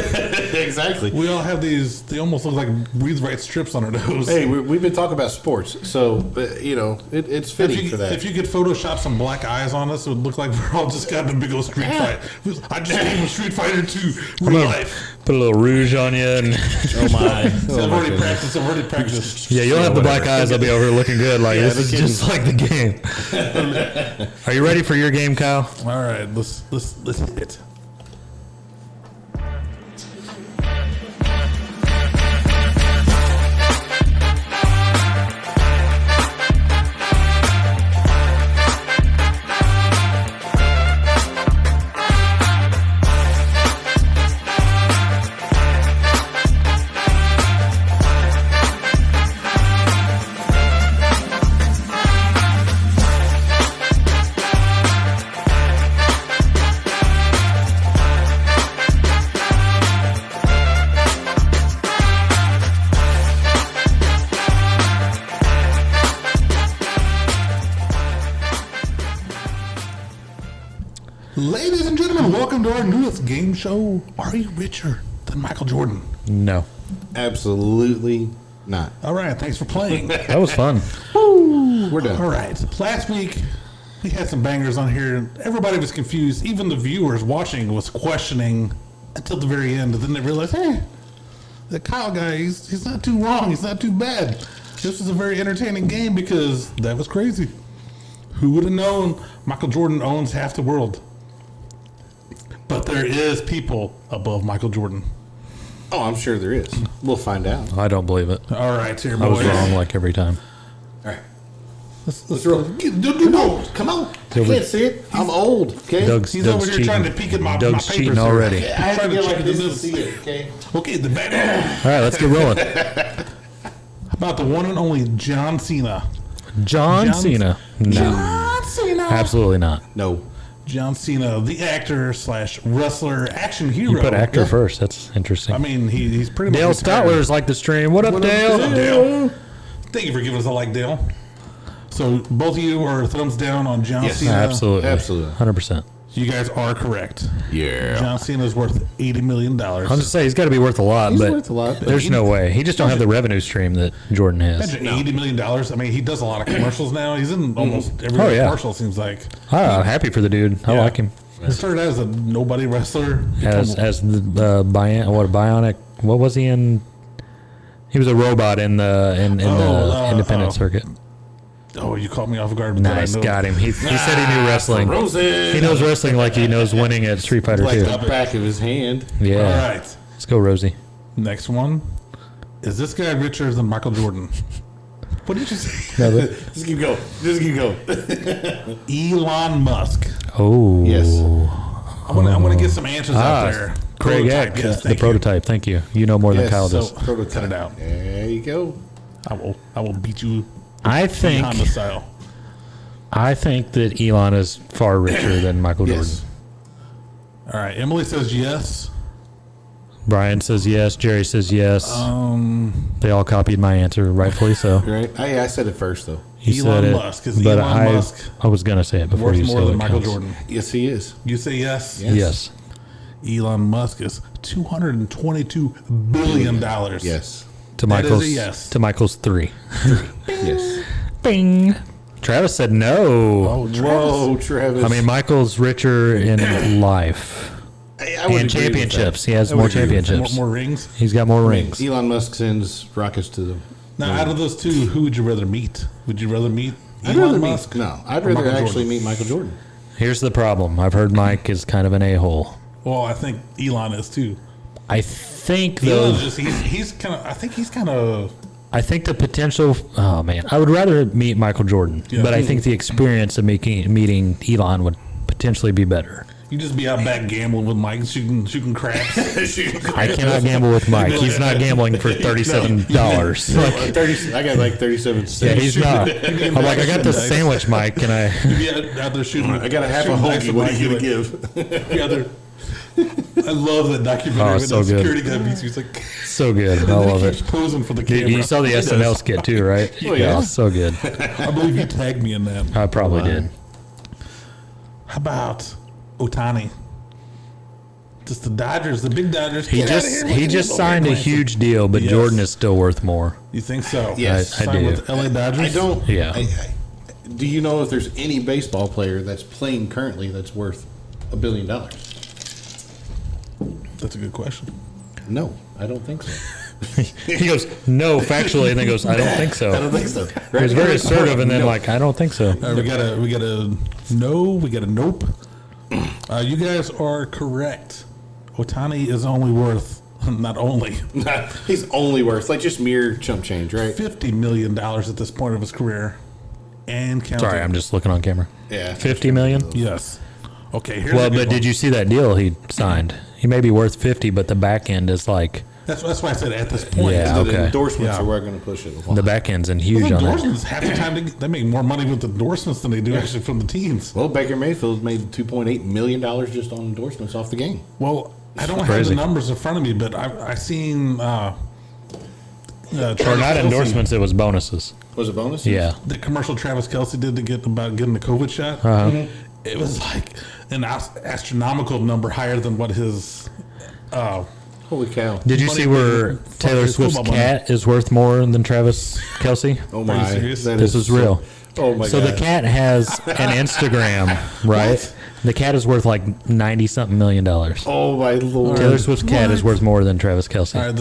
Speaker 8: Exactly.
Speaker 3: we all have these. They almost look like breathe right strips on our nose.
Speaker 8: Hey, we've been talking about sports, so it's fitting
Speaker 3: if
Speaker 8: for that.
Speaker 3: you could Photoshop some black eyes on us, it would look like we're all just got in a big old street fight. I just became a Street Fighter 2 real life.
Speaker 2: Put a little rouge on you, and
Speaker 8: oh my!
Speaker 3: So I've already practiced. I've already practiced.
Speaker 2: yeah, you'll have the black eyes. I'll be over here looking good. Like this
Speaker 8: no
Speaker 2: is
Speaker 8: kidding.
Speaker 2: just like the game. Are you ready for your game, Kyle?
Speaker 3: All right, let's hit it. Ladies and gentlemen, welcome to our newest game show. Are you richer than Michael Jordan?
Speaker 2: No.
Speaker 8: Absolutely not.
Speaker 3: All right, thanks for playing.
Speaker 2: That was fun.
Speaker 8: We're done.
Speaker 3: All right. Last week, we had some bangers on here. Everybody was confused. Even the viewers watching was questioning until the very end. And then they realized, hey, the Kyle guy, he's not too wrong. He's not too bad. This was a very entertaining game because that was crazy. Who would have known Michael Jordan owns half the world? But there is people above Michael Jordan.
Speaker 8: Oh, I'm sure there is. We'll find out.
Speaker 2: I don't believe it.
Speaker 3: All right, here,
Speaker 2: I was
Speaker 3: boys.
Speaker 2: wrong like every time.
Speaker 8: All right.
Speaker 3: Let's roll.
Speaker 8: Come on. I can't see it. I'm old. Okay.
Speaker 2: Doug's
Speaker 3: He's over here
Speaker 2: cheating.
Speaker 3: trying to peek at my
Speaker 2: Doug's
Speaker 3: my
Speaker 2: cheating
Speaker 3: papers here.
Speaker 2: already.
Speaker 8: I have to
Speaker 3: Trying to
Speaker 8: get like
Speaker 3: check
Speaker 8: this
Speaker 3: the
Speaker 8: to see it. Okay.
Speaker 3: Okay, the bad.
Speaker 2: All right, let's get rolling.
Speaker 3: About the one and only John Cena.
Speaker 2: John Cena. No,
Speaker 3: John Cena.
Speaker 2: absolutely not.
Speaker 8: No.
Speaker 3: John Cena, the actor / wrestler, action hero.
Speaker 2: You put actor first. That's interesting.
Speaker 3: I mean, he's pretty
Speaker 2: Dale
Speaker 3: much retired.
Speaker 2: Stotler's like the stream. What up,
Speaker 3: What up,
Speaker 2: Dale?
Speaker 3: what's up, Dale? Thank you for giving us a like, Dale. So both of you are thumbs down on John
Speaker 8: Yes.
Speaker 3: Cena.
Speaker 2: Absolutely.
Speaker 8: Absolutely.
Speaker 2: 100%.
Speaker 3: You guys are correct.
Speaker 8: Yeah.
Speaker 3: John Cena's worth $80 million.
Speaker 2: I'm just saying he's got to be worth a lot,
Speaker 8: He's
Speaker 2: but
Speaker 8: worth a lot.
Speaker 2: there's no way. He just don't have the revenue stream that Jordan has.
Speaker 3: Imagine $80 million. I mean, he does a lot of commercials now. He's in almost every
Speaker 2: Oh, yeah.
Speaker 3: commercial, seems like.
Speaker 2: I'm happy for the dude. I
Speaker 3: Yeah.
Speaker 2: like him.
Speaker 3: He started as a nobody wrestler.
Speaker 2: As the bionic. What was he in? He was a robot in the independent circuit.
Speaker 3: Oh, you caught me off guard. With
Speaker 2: Nice,
Speaker 3: that. I know.
Speaker 2: got him. He said he knew wrestling.
Speaker 8: Rosie.
Speaker 2: He knows wrestling like he knows winning at Street Fighter
Speaker 8: Like
Speaker 2: 2.
Speaker 8: the back of his hand.
Speaker 2: Yeah.
Speaker 3: All right.
Speaker 2: Let's go, Rosie.
Speaker 3: Next one. Is this guy richer than Michael Jordan? What did you say?
Speaker 2: No,
Speaker 8: Just keep going. Just keep going.
Speaker 3: Elon Musk.
Speaker 2: oh.
Speaker 8: Yes.
Speaker 3: I want to get some answers out there.
Speaker 2: Craig
Speaker 3: Prototype,
Speaker 2: Eck,
Speaker 3: yes,
Speaker 2: the
Speaker 3: thank you.
Speaker 2: prototype. Thank you. You know more than
Speaker 8: Yes,
Speaker 2: Kyle
Speaker 8: so
Speaker 2: does.
Speaker 8: prototype.
Speaker 3: Cut it out.
Speaker 8: There you go.
Speaker 3: I will beat you
Speaker 2: I
Speaker 3: Honda
Speaker 2: think
Speaker 3: style.
Speaker 2: that Elon is far richer than Michael
Speaker 8: Yes.
Speaker 3: All right. Emily says yes.
Speaker 2: Jordan. Brian says yes. Jerry says yes. They all copied my answer, rightfully so.
Speaker 8: Right. I said it first though.
Speaker 2: You
Speaker 3: Elon
Speaker 2: said it,
Speaker 3: Musk. Is
Speaker 2: but
Speaker 3: Elon Musk
Speaker 2: I was gonna say it before
Speaker 3: worth
Speaker 2: you
Speaker 3: more
Speaker 2: said
Speaker 3: than
Speaker 2: it
Speaker 3: Michael
Speaker 2: counts.
Speaker 3: Jordan?
Speaker 8: Yes, he is.
Speaker 3: You say yes?
Speaker 2: Yes.
Speaker 3: Elon Musk is $222 billion.
Speaker 8: Yes.
Speaker 2: To
Speaker 3: That is
Speaker 2: Michael's
Speaker 3: a yes.
Speaker 2: to Michael's 3.
Speaker 8: Yes.
Speaker 2: Bing. Travis said no.
Speaker 3: Oh,
Speaker 8: Whoa, Travis.
Speaker 2: I mean, Michael's richer in life
Speaker 8: I would
Speaker 2: and
Speaker 8: agree with
Speaker 2: championships.
Speaker 8: that.
Speaker 2: He has
Speaker 8: I would
Speaker 2: more
Speaker 8: agree with that.
Speaker 2: championships.
Speaker 3: More rings.
Speaker 2: He's got more rings.
Speaker 8: Elon Musk sends rockets to the.
Speaker 3: Now, out of those two, who would you rather meet? Would you rather meet
Speaker 8: I'd
Speaker 3: Elon
Speaker 8: rather
Speaker 3: Musk?
Speaker 8: meet. No, I'd
Speaker 3: or
Speaker 8: rather
Speaker 3: Michael
Speaker 8: actually
Speaker 3: Jordan?
Speaker 8: meet Michael Jordan.
Speaker 2: Here's the problem. I've heard Mike is kind of an a-hole.
Speaker 3: Well, I think Elon is too.
Speaker 2: I think though.
Speaker 3: Elon's just he's kind of. I think he's kind of.
Speaker 2: I think the potential. Oh man, I would rather meet Michael Jordan,
Speaker 3: Yeah.
Speaker 2: but I think the experience of meeting Elon would potentially be better.
Speaker 3: You just be out back gambling with Mike, shooting craps.
Speaker 2: I cannot gamble with Mike. He's not gambling for $37. Like,
Speaker 8: 30, I got like 37
Speaker 2: yeah,
Speaker 8: cents.
Speaker 2: he's not. I'm like, I got this sandwich, Mike. Can I?
Speaker 3: You be out there shooting.
Speaker 8: I got a half a
Speaker 3: shooting dice
Speaker 8: hoagie.
Speaker 3: with
Speaker 8: What are
Speaker 3: Mike,
Speaker 8: you
Speaker 3: you're
Speaker 8: gonna
Speaker 3: like,
Speaker 8: give?
Speaker 3: Yeah, I love that documentary
Speaker 2: Oh,
Speaker 3: when
Speaker 2: so
Speaker 3: the
Speaker 2: good.
Speaker 3: security guy beats you. He's like,
Speaker 2: So good. I
Speaker 3: and then
Speaker 2: love
Speaker 3: he
Speaker 2: it.
Speaker 3: keeps posing for the
Speaker 2: You,
Speaker 3: camera.
Speaker 2: you saw the
Speaker 3: He
Speaker 2: SNL
Speaker 3: does.
Speaker 2: skit too, right?
Speaker 8: Oh, yeah.
Speaker 2: So good.
Speaker 3: I believe you tagged me in that.
Speaker 2: I probably did.
Speaker 3: How about Otani? Just the Dodgers, the big Dodgers.
Speaker 2: He
Speaker 3: Get outta
Speaker 2: just
Speaker 3: here.
Speaker 2: he just signed a huge deal, but
Speaker 3: Yes.
Speaker 2: Jordan is still worth more.
Speaker 3: You think so?
Speaker 8: Yes.
Speaker 2: I
Speaker 3: Signed
Speaker 2: do.
Speaker 3: with the LA Dodgers.
Speaker 8: I don't.
Speaker 2: Yeah.
Speaker 8: Do you know if there's any baseball player that's playing currently that's worth $1 billion?
Speaker 3: That's a good question.
Speaker 8: No, I don't think so.
Speaker 2: He goes, no, factually, and then goes, I don't think so.
Speaker 8: I don't think so.
Speaker 2: He was very assertive, and then like, I don't think so.
Speaker 3: All right, we got a no, we got a nope. You guys are correct. Otani is only worth, not only,
Speaker 8: He's only worth like just mere chump change, right?
Speaker 3: $50 million at this point of his career, and counting.
Speaker 2: Sorry, I'm just looking on camera.
Speaker 8: Yeah.
Speaker 2: 50 million.
Speaker 3: Yes. Okay. Here's
Speaker 2: Well,
Speaker 3: a good
Speaker 2: but
Speaker 3: one.
Speaker 2: did you see that deal he signed? He may be worth 50, but the back end is like
Speaker 3: That's why I said at this point.
Speaker 2: Yeah.
Speaker 8: The
Speaker 2: Okay.
Speaker 8: endorsements
Speaker 3: Yeah.
Speaker 8: are where I'm going to push it.
Speaker 2: the back end's and
Speaker 3: Well,
Speaker 2: huge
Speaker 3: the
Speaker 2: on that.
Speaker 3: endorsements half the time they make more money with endorsements than they do actually from the teams.
Speaker 8: Well, Baker Mayfield made $2.8 million just on endorsements off the game.
Speaker 3: Well, I don't have
Speaker 2: Crazy.
Speaker 3: the numbers in front of me, but I seen.
Speaker 2: Or not endorsements, it was bonuses.
Speaker 8: Was it bonus?
Speaker 2: Yeah.
Speaker 3: The commercial Travis Kelce did to get about getting the COVID shot.
Speaker 2: Uh-huh.
Speaker 3: it was like an astronomical number higher than what his.
Speaker 8: Holy cow!
Speaker 9: Did you see where Taylor Swift's cat is worth more than Travis Kelce?
Speaker 8: Oh my!
Speaker 3: serious?
Speaker 9: This is real.
Speaker 8: Oh my!
Speaker 9: So
Speaker 8: God.
Speaker 9: the cat has an Instagram, right? The cat is worth like $90-something million.
Speaker 8: Oh my lord!
Speaker 9: Taylor Swift's cat is worth more than Travis Kelce.
Speaker 3: All right,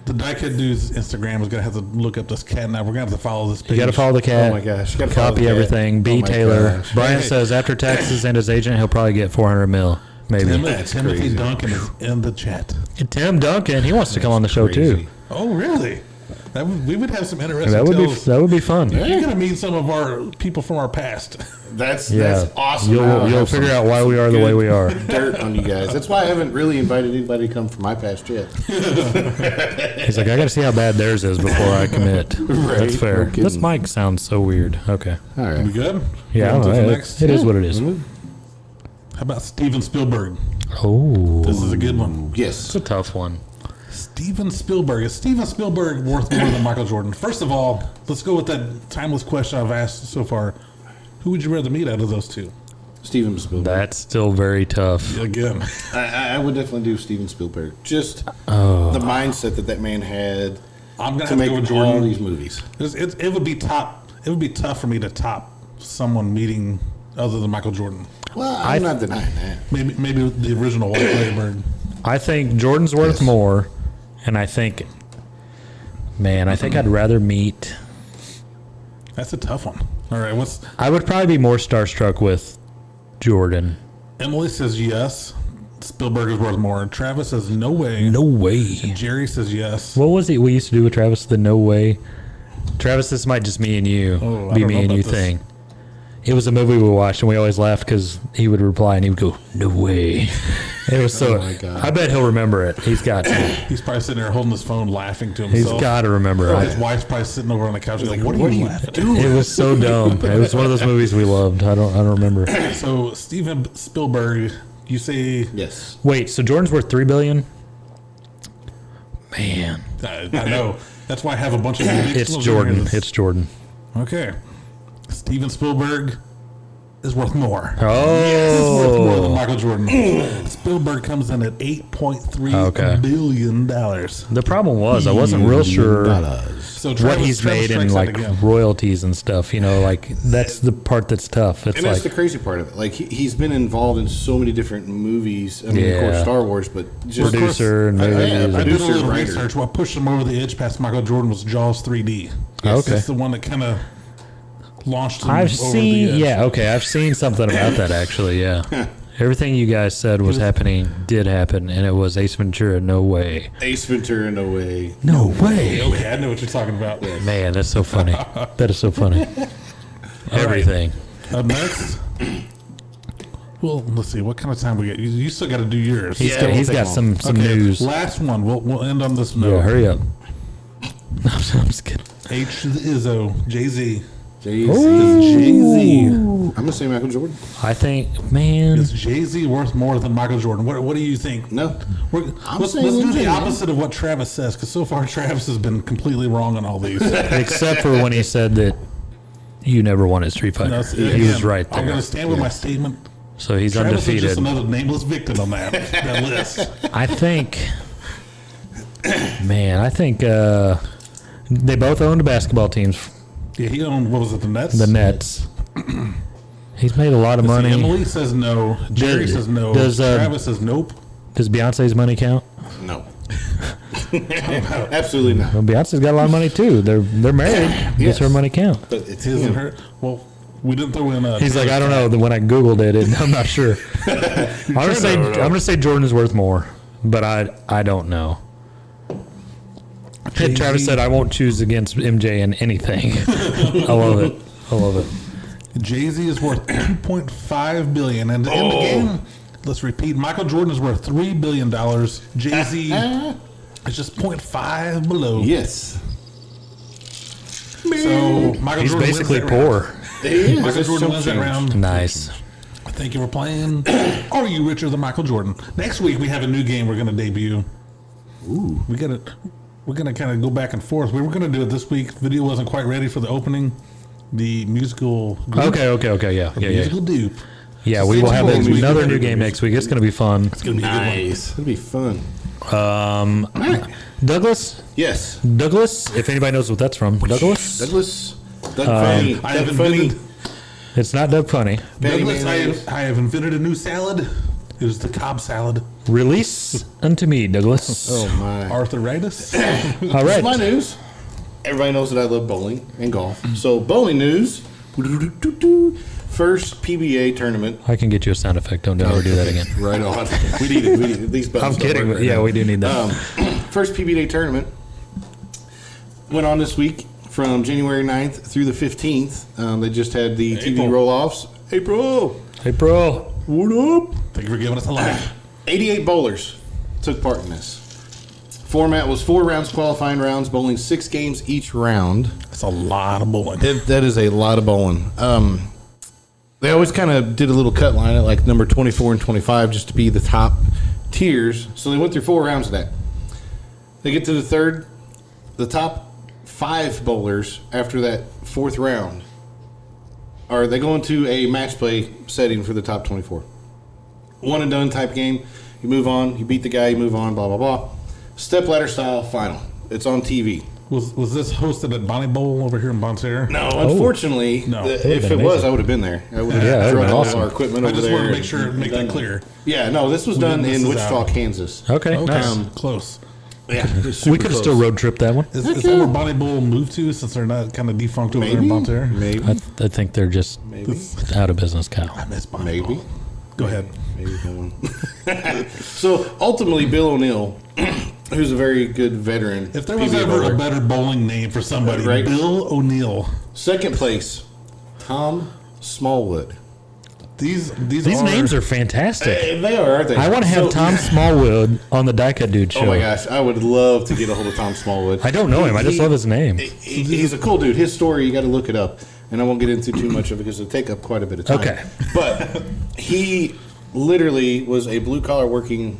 Speaker 3: the Diecast Dude's Instagram is gonna have to look up this cat now. We're gonna have to follow this page.
Speaker 9: You got to follow the cat.
Speaker 8: Oh my gosh! You gotta follow
Speaker 9: Copy
Speaker 8: the cat.
Speaker 9: everything. B
Speaker 8: Oh my
Speaker 9: Taylor.
Speaker 8: gosh.
Speaker 9: Brian
Speaker 3: Hey.
Speaker 9: says after taxes and his agent, he'll probably get 400 mil, maybe.
Speaker 3: Timothy
Speaker 8: crazy.
Speaker 3: Duncan is in the chat.
Speaker 9: Tim Duncan, he wants to come on the show
Speaker 8: Crazy.
Speaker 9: too.
Speaker 3: Oh, really? We would have some interesting.
Speaker 9: That would be fun.
Speaker 3: You're gonna meet some of our people from our past.
Speaker 8: That's
Speaker 9: Yeah,
Speaker 8: awesome.
Speaker 9: You'll figure out why we are the way we are.
Speaker 8: Dirt on you guys. That's why I haven't really invited anybody to come from my past yet.
Speaker 9: He's like, I got to see how bad theirs is before I commit.
Speaker 8: Right,
Speaker 9: That's fair.
Speaker 8: no kidding.
Speaker 9: This mic sounds so weird. Okay.
Speaker 8: All
Speaker 3: We
Speaker 8: right.
Speaker 3: good?
Speaker 9: Yeah, I
Speaker 3: On
Speaker 9: don't
Speaker 3: to the
Speaker 9: know.
Speaker 3: next.
Speaker 9: It is what it is.
Speaker 3: How about Steven Spielberg?
Speaker 9: Oh,
Speaker 3: This is a good one.
Speaker 8: Yes.
Speaker 9: it's a tough one.
Speaker 3: Steven Spielberg. Is Steven Spielberg worth more than Michael Jordan? First of all, let's go with that timeless question I've asked so far. Who would you rather meet out of those two?
Speaker 8: Steven Spielberg.
Speaker 9: That's still very tough.
Speaker 3: Again,
Speaker 8: I would definitely do Steven Spielberg. Just
Speaker 9: Oh.
Speaker 8: the mindset that man had
Speaker 3: I'm gonna
Speaker 8: to
Speaker 3: have to
Speaker 8: make
Speaker 3: go with
Speaker 8: all
Speaker 3: Jordan.
Speaker 8: these movies.
Speaker 3: It would be top. It would be tough for me to top someone meeting other than Michael Jordan.
Speaker 8: Well, I'm not denying that.
Speaker 3: Maybe the original White Blackbird.
Speaker 9: I think Jordan's worth more, and I think I'd rather meet.
Speaker 3: That's a tough one. All right,
Speaker 9: I would probably be more starstruck with Jordan.
Speaker 3: Emily says yes. Spielberg is worth more. Travis says no way.
Speaker 9: No way.
Speaker 3: Jerry says yes.
Speaker 9: What was it we used to do with Travis? The no way. Travis, this might just me and you
Speaker 3: Oh, I
Speaker 9: be
Speaker 3: don't
Speaker 9: me
Speaker 3: know
Speaker 9: and you
Speaker 3: about this.
Speaker 9: thing. It was a movie we watched, and we always laughed because he would reply and he would go, "No way." It was so.
Speaker 8: Oh my God.
Speaker 9: I bet he'll remember it. He's got to.
Speaker 3: He's probably sitting there holding his phone, laughing to
Speaker 9: He's
Speaker 3: himself.
Speaker 9: got to remember
Speaker 3: His
Speaker 9: it.
Speaker 3: wife's probably sitting over on the couch. Like, what are you laughing at?
Speaker 9: It was so dumb. It was one of those movies we loved. I don't remember.
Speaker 3: So Steven Spielberg, you say?
Speaker 8: Yes.
Speaker 9: Wait, so Jordan's worth $3 billion? Man,
Speaker 3: I know. That's why I have a bunch of.
Speaker 9: it's Jordan. It's Jordan.
Speaker 3: Okay. Steven Spielberg is worth more.
Speaker 9: Oh.
Speaker 3: Worth more than Michael Jordan. Spielberg comes in at $8.3 billion.
Speaker 9: The problem was I wasn't real sure
Speaker 3: So
Speaker 9: what
Speaker 3: Travis-
Speaker 9: he's
Speaker 3: Travis
Speaker 9: made in
Speaker 3: strikes out
Speaker 9: like
Speaker 3: again.
Speaker 9: royalties and stuff. You know, like that's the part that's tough. It's
Speaker 8: And that's
Speaker 9: like
Speaker 8: the crazy part of it. Like he's been involved in so many different movies. I mean, of course,
Speaker 9: Yeah.
Speaker 8: Star Wars, but just
Speaker 9: producer and
Speaker 8: I-
Speaker 9: movies.
Speaker 8: yeah,
Speaker 3: I did a
Speaker 8: producer,
Speaker 3: little
Speaker 8: writer.
Speaker 3: research. What pushed him over the edge past Michael Jordan was Jaws 3D.
Speaker 9: Okay.
Speaker 3: That's the one that kind of launched him
Speaker 9: I've
Speaker 3: over
Speaker 9: seen,
Speaker 3: the edge.
Speaker 9: yeah, okay, I've seen something about that actually, yeah. Everything you guys said was happening, did happen, and it was Ace Ventura, no way.
Speaker 8: Ace Ventura, no way.
Speaker 9: No way.
Speaker 3: Okay, I know what you're talking about.
Speaker 9: Man, that's so funny. That is so funny. Everything.
Speaker 3: Up next. Well, let's see. What kind of time we got? You still got to do yours.
Speaker 9: He's got some
Speaker 3: Okay,
Speaker 9: news.
Speaker 3: Last one. We'll end on this note.
Speaker 9: Yeah, hurry up. I'm just kidding.
Speaker 3: H to the Izzo. Jay-Z.
Speaker 8: Jay-Z.
Speaker 3: Is Jay-Z.
Speaker 8: I'm gonna say Michael Jordan.
Speaker 9: I think, man,
Speaker 3: Is Jay-Z worth more than Michael Jordan? What do you think?
Speaker 8: No.
Speaker 3: Let's
Speaker 8: saying
Speaker 3: do
Speaker 8: Jay-Z.
Speaker 3: the opposite of what Travis says, because so far Travis has been completely wrong on all these.
Speaker 9: except for when he said that you never wanted Street Fighter. He was right
Speaker 3: I'm going
Speaker 9: there.
Speaker 3: to stand with my statement.
Speaker 9: So he's
Speaker 3: Travis is
Speaker 9: undefeated.
Speaker 3: just another nameless victim on that list.
Speaker 9: I think, man, they both owned basketball teams.
Speaker 3: Yeah, he owned, what was it, the Nets?
Speaker 9: The Nets. He's made a lot of money.
Speaker 3: Emily says no. Jerry says no.
Speaker 9: does,
Speaker 3: Travis says nope.
Speaker 9: Does Beyonce's money count?
Speaker 8: No. Absolutely not.
Speaker 9: Well, Beyonce's got a lot of money too. They're married. Does her money count?
Speaker 8: But it's
Speaker 3: His
Speaker 8: him.
Speaker 3: and her. Well, we didn't throw in a.
Speaker 9: He's like, I don't know. When I googled it, I'm not sure. I'm gonna say Jordan is worth more, but I don't know.
Speaker 3: Jay-Z.
Speaker 9: Travis said I won't choose against MJ in anything. I love it. I love it.
Speaker 3: Jay-Z is worth $2.5 billion, and to end the game, let's repeat: Michael Jordan is worth $3 billion. Jay-Z is just 0.5 below.
Speaker 8: Yes.
Speaker 3: So Michael
Speaker 9: He's
Speaker 3: Jordan
Speaker 9: basically
Speaker 3: wins that round.
Speaker 9: poor.
Speaker 8: He is.
Speaker 3: Michael
Speaker 8: It's
Speaker 3: Jordan
Speaker 8: so
Speaker 3: wins that
Speaker 8: changed.
Speaker 3: round.
Speaker 9: Nice.
Speaker 3: Thank you for playing. Are You Richer Than Michael Jordan? Next week we have a new game we're going to debut. Ooh. We're gonna kind of go back and forth. We were gonna do it this week. Video wasn't quite ready for the opening. The musical. Dupe.
Speaker 9: Okay. Yeah.
Speaker 3: Musical dupe.
Speaker 9: Yeah, we will have
Speaker 3: Next week.
Speaker 9: another new game next week. It's going to be fun.
Speaker 3: It's gonna be a good one.
Speaker 8: Nice. It'll be fun.
Speaker 9: Douglas?
Speaker 8: Yes.
Speaker 9: Douglas? If anybody knows what that's from. Douglas?
Speaker 8: Doug Funny.
Speaker 3: I have
Speaker 8: Doug Funny.
Speaker 3: invented,
Speaker 9: It's not Doug Funny.
Speaker 8: Patty
Speaker 3: Douglas,
Speaker 8: mayonnaise.
Speaker 3: I have invented a new salad. It was the Cobb salad.
Speaker 9: Release unto me, Douglas.
Speaker 8: Oh, my.
Speaker 3: Arthritis.
Speaker 9: All
Speaker 8: Here's my
Speaker 9: right.
Speaker 8: news. Everybody knows that I love bowling and golf. So, bowling news. First PBA tournament.
Speaker 9: I can get you a sound effect. Don't ever do that again.
Speaker 8: Right on. We need it. We need it. These buttons
Speaker 9: I'm
Speaker 8: don't
Speaker 9: kidding,
Speaker 8: work
Speaker 9: but
Speaker 8: right
Speaker 9: yeah,
Speaker 8: now.
Speaker 9: we do need that.
Speaker 8: First PBA tournament went on this week from January 9th through the 15th. They just had the TV
Speaker 3: April.
Speaker 8: roll-offs. April.
Speaker 9: Hey, bro.
Speaker 8: What up?
Speaker 3: Thank you for giving us a life.
Speaker 8: 88 bowlers took part in this. Format was 4 rounds, qualifying rounds, bowling 6 games each round.
Speaker 3: That's a lot of bowling.
Speaker 8: That is a lot of bowling. They always kind of did a little cut line at like number 24 and 25 just to be the top tiers. So they went through 4 rounds of that. They get to the third. The top 5 bowlers after that 4th round they go into a match play setting for the top 24. One and done type game. You move on. You beat the guy. You move on. Blah blah blah. Step ladder style final. It's on TV.
Speaker 3: Was this hosted at Bonnie Bowl over here in Bonterre?
Speaker 8: No, unfortunately,
Speaker 3: No.
Speaker 8: if
Speaker 9: been
Speaker 8: it was,
Speaker 9: amazing.
Speaker 8: I would have been there. I would have
Speaker 9: Yeah, that'd
Speaker 8: thrown
Speaker 9: been
Speaker 8: all
Speaker 9: awesome.
Speaker 8: our equipment
Speaker 3: I
Speaker 8: over
Speaker 3: just
Speaker 8: there.
Speaker 3: want to make sure, make that clear.
Speaker 8: Yeah, no, this was done
Speaker 3: didn't
Speaker 8: in
Speaker 3: miss
Speaker 8: Wichita,
Speaker 3: out.
Speaker 8: Kansas.
Speaker 9: Okay,
Speaker 3: Okay,
Speaker 9: nice.
Speaker 3: close.
Speaker 8: Yeah,
Speaker 9: We could have still road tripped that one.
Speaker 3: Is that where Bonnie Bowl moved to since they're not kind of defunct over there in Bonterre?
Speaker 8: Maybe,
Speaker 9: I think they're just out of business, Kyle.
Speaker 3: I miss Bonnie
Speaker 8: maybe.
Speaker 3: Bowl. Go ahead.
Speaker 8: Maybe no one. So ultimately, Bill O'Neill, who's a very good veteran,
Speaker 3: If there was
Speaker 8: PBA
Speaker 3: ever
Speaker 8: bowler.
Speaker 3: a better bowling name for somebody,
Speaker 8: Right.
Speaker 3: Bill O'Neill.
Speaker 8: Second place, Tom Smallwood.
Speaker 3: These
Speaker 9: These names are fantastic.
Speaker 8: They are, aren't they?
Speaker 9: I want to have
Speaker 8: So-
Speaker 9: Tom Smallwood on the Die Cut Dude show.
Speaker 8: Oh my gosh, I would love to get a hold of Tom Smallwood.
Speaker 9: I don't know him. I just love his name.
Speaker 8: He's a cool dude. His story, you got to look it up, and I won't get into too much of it because it'll take up quite a bit of time.
Speaker 9: Okay.
Speaker 8: But he literally was a blue collar working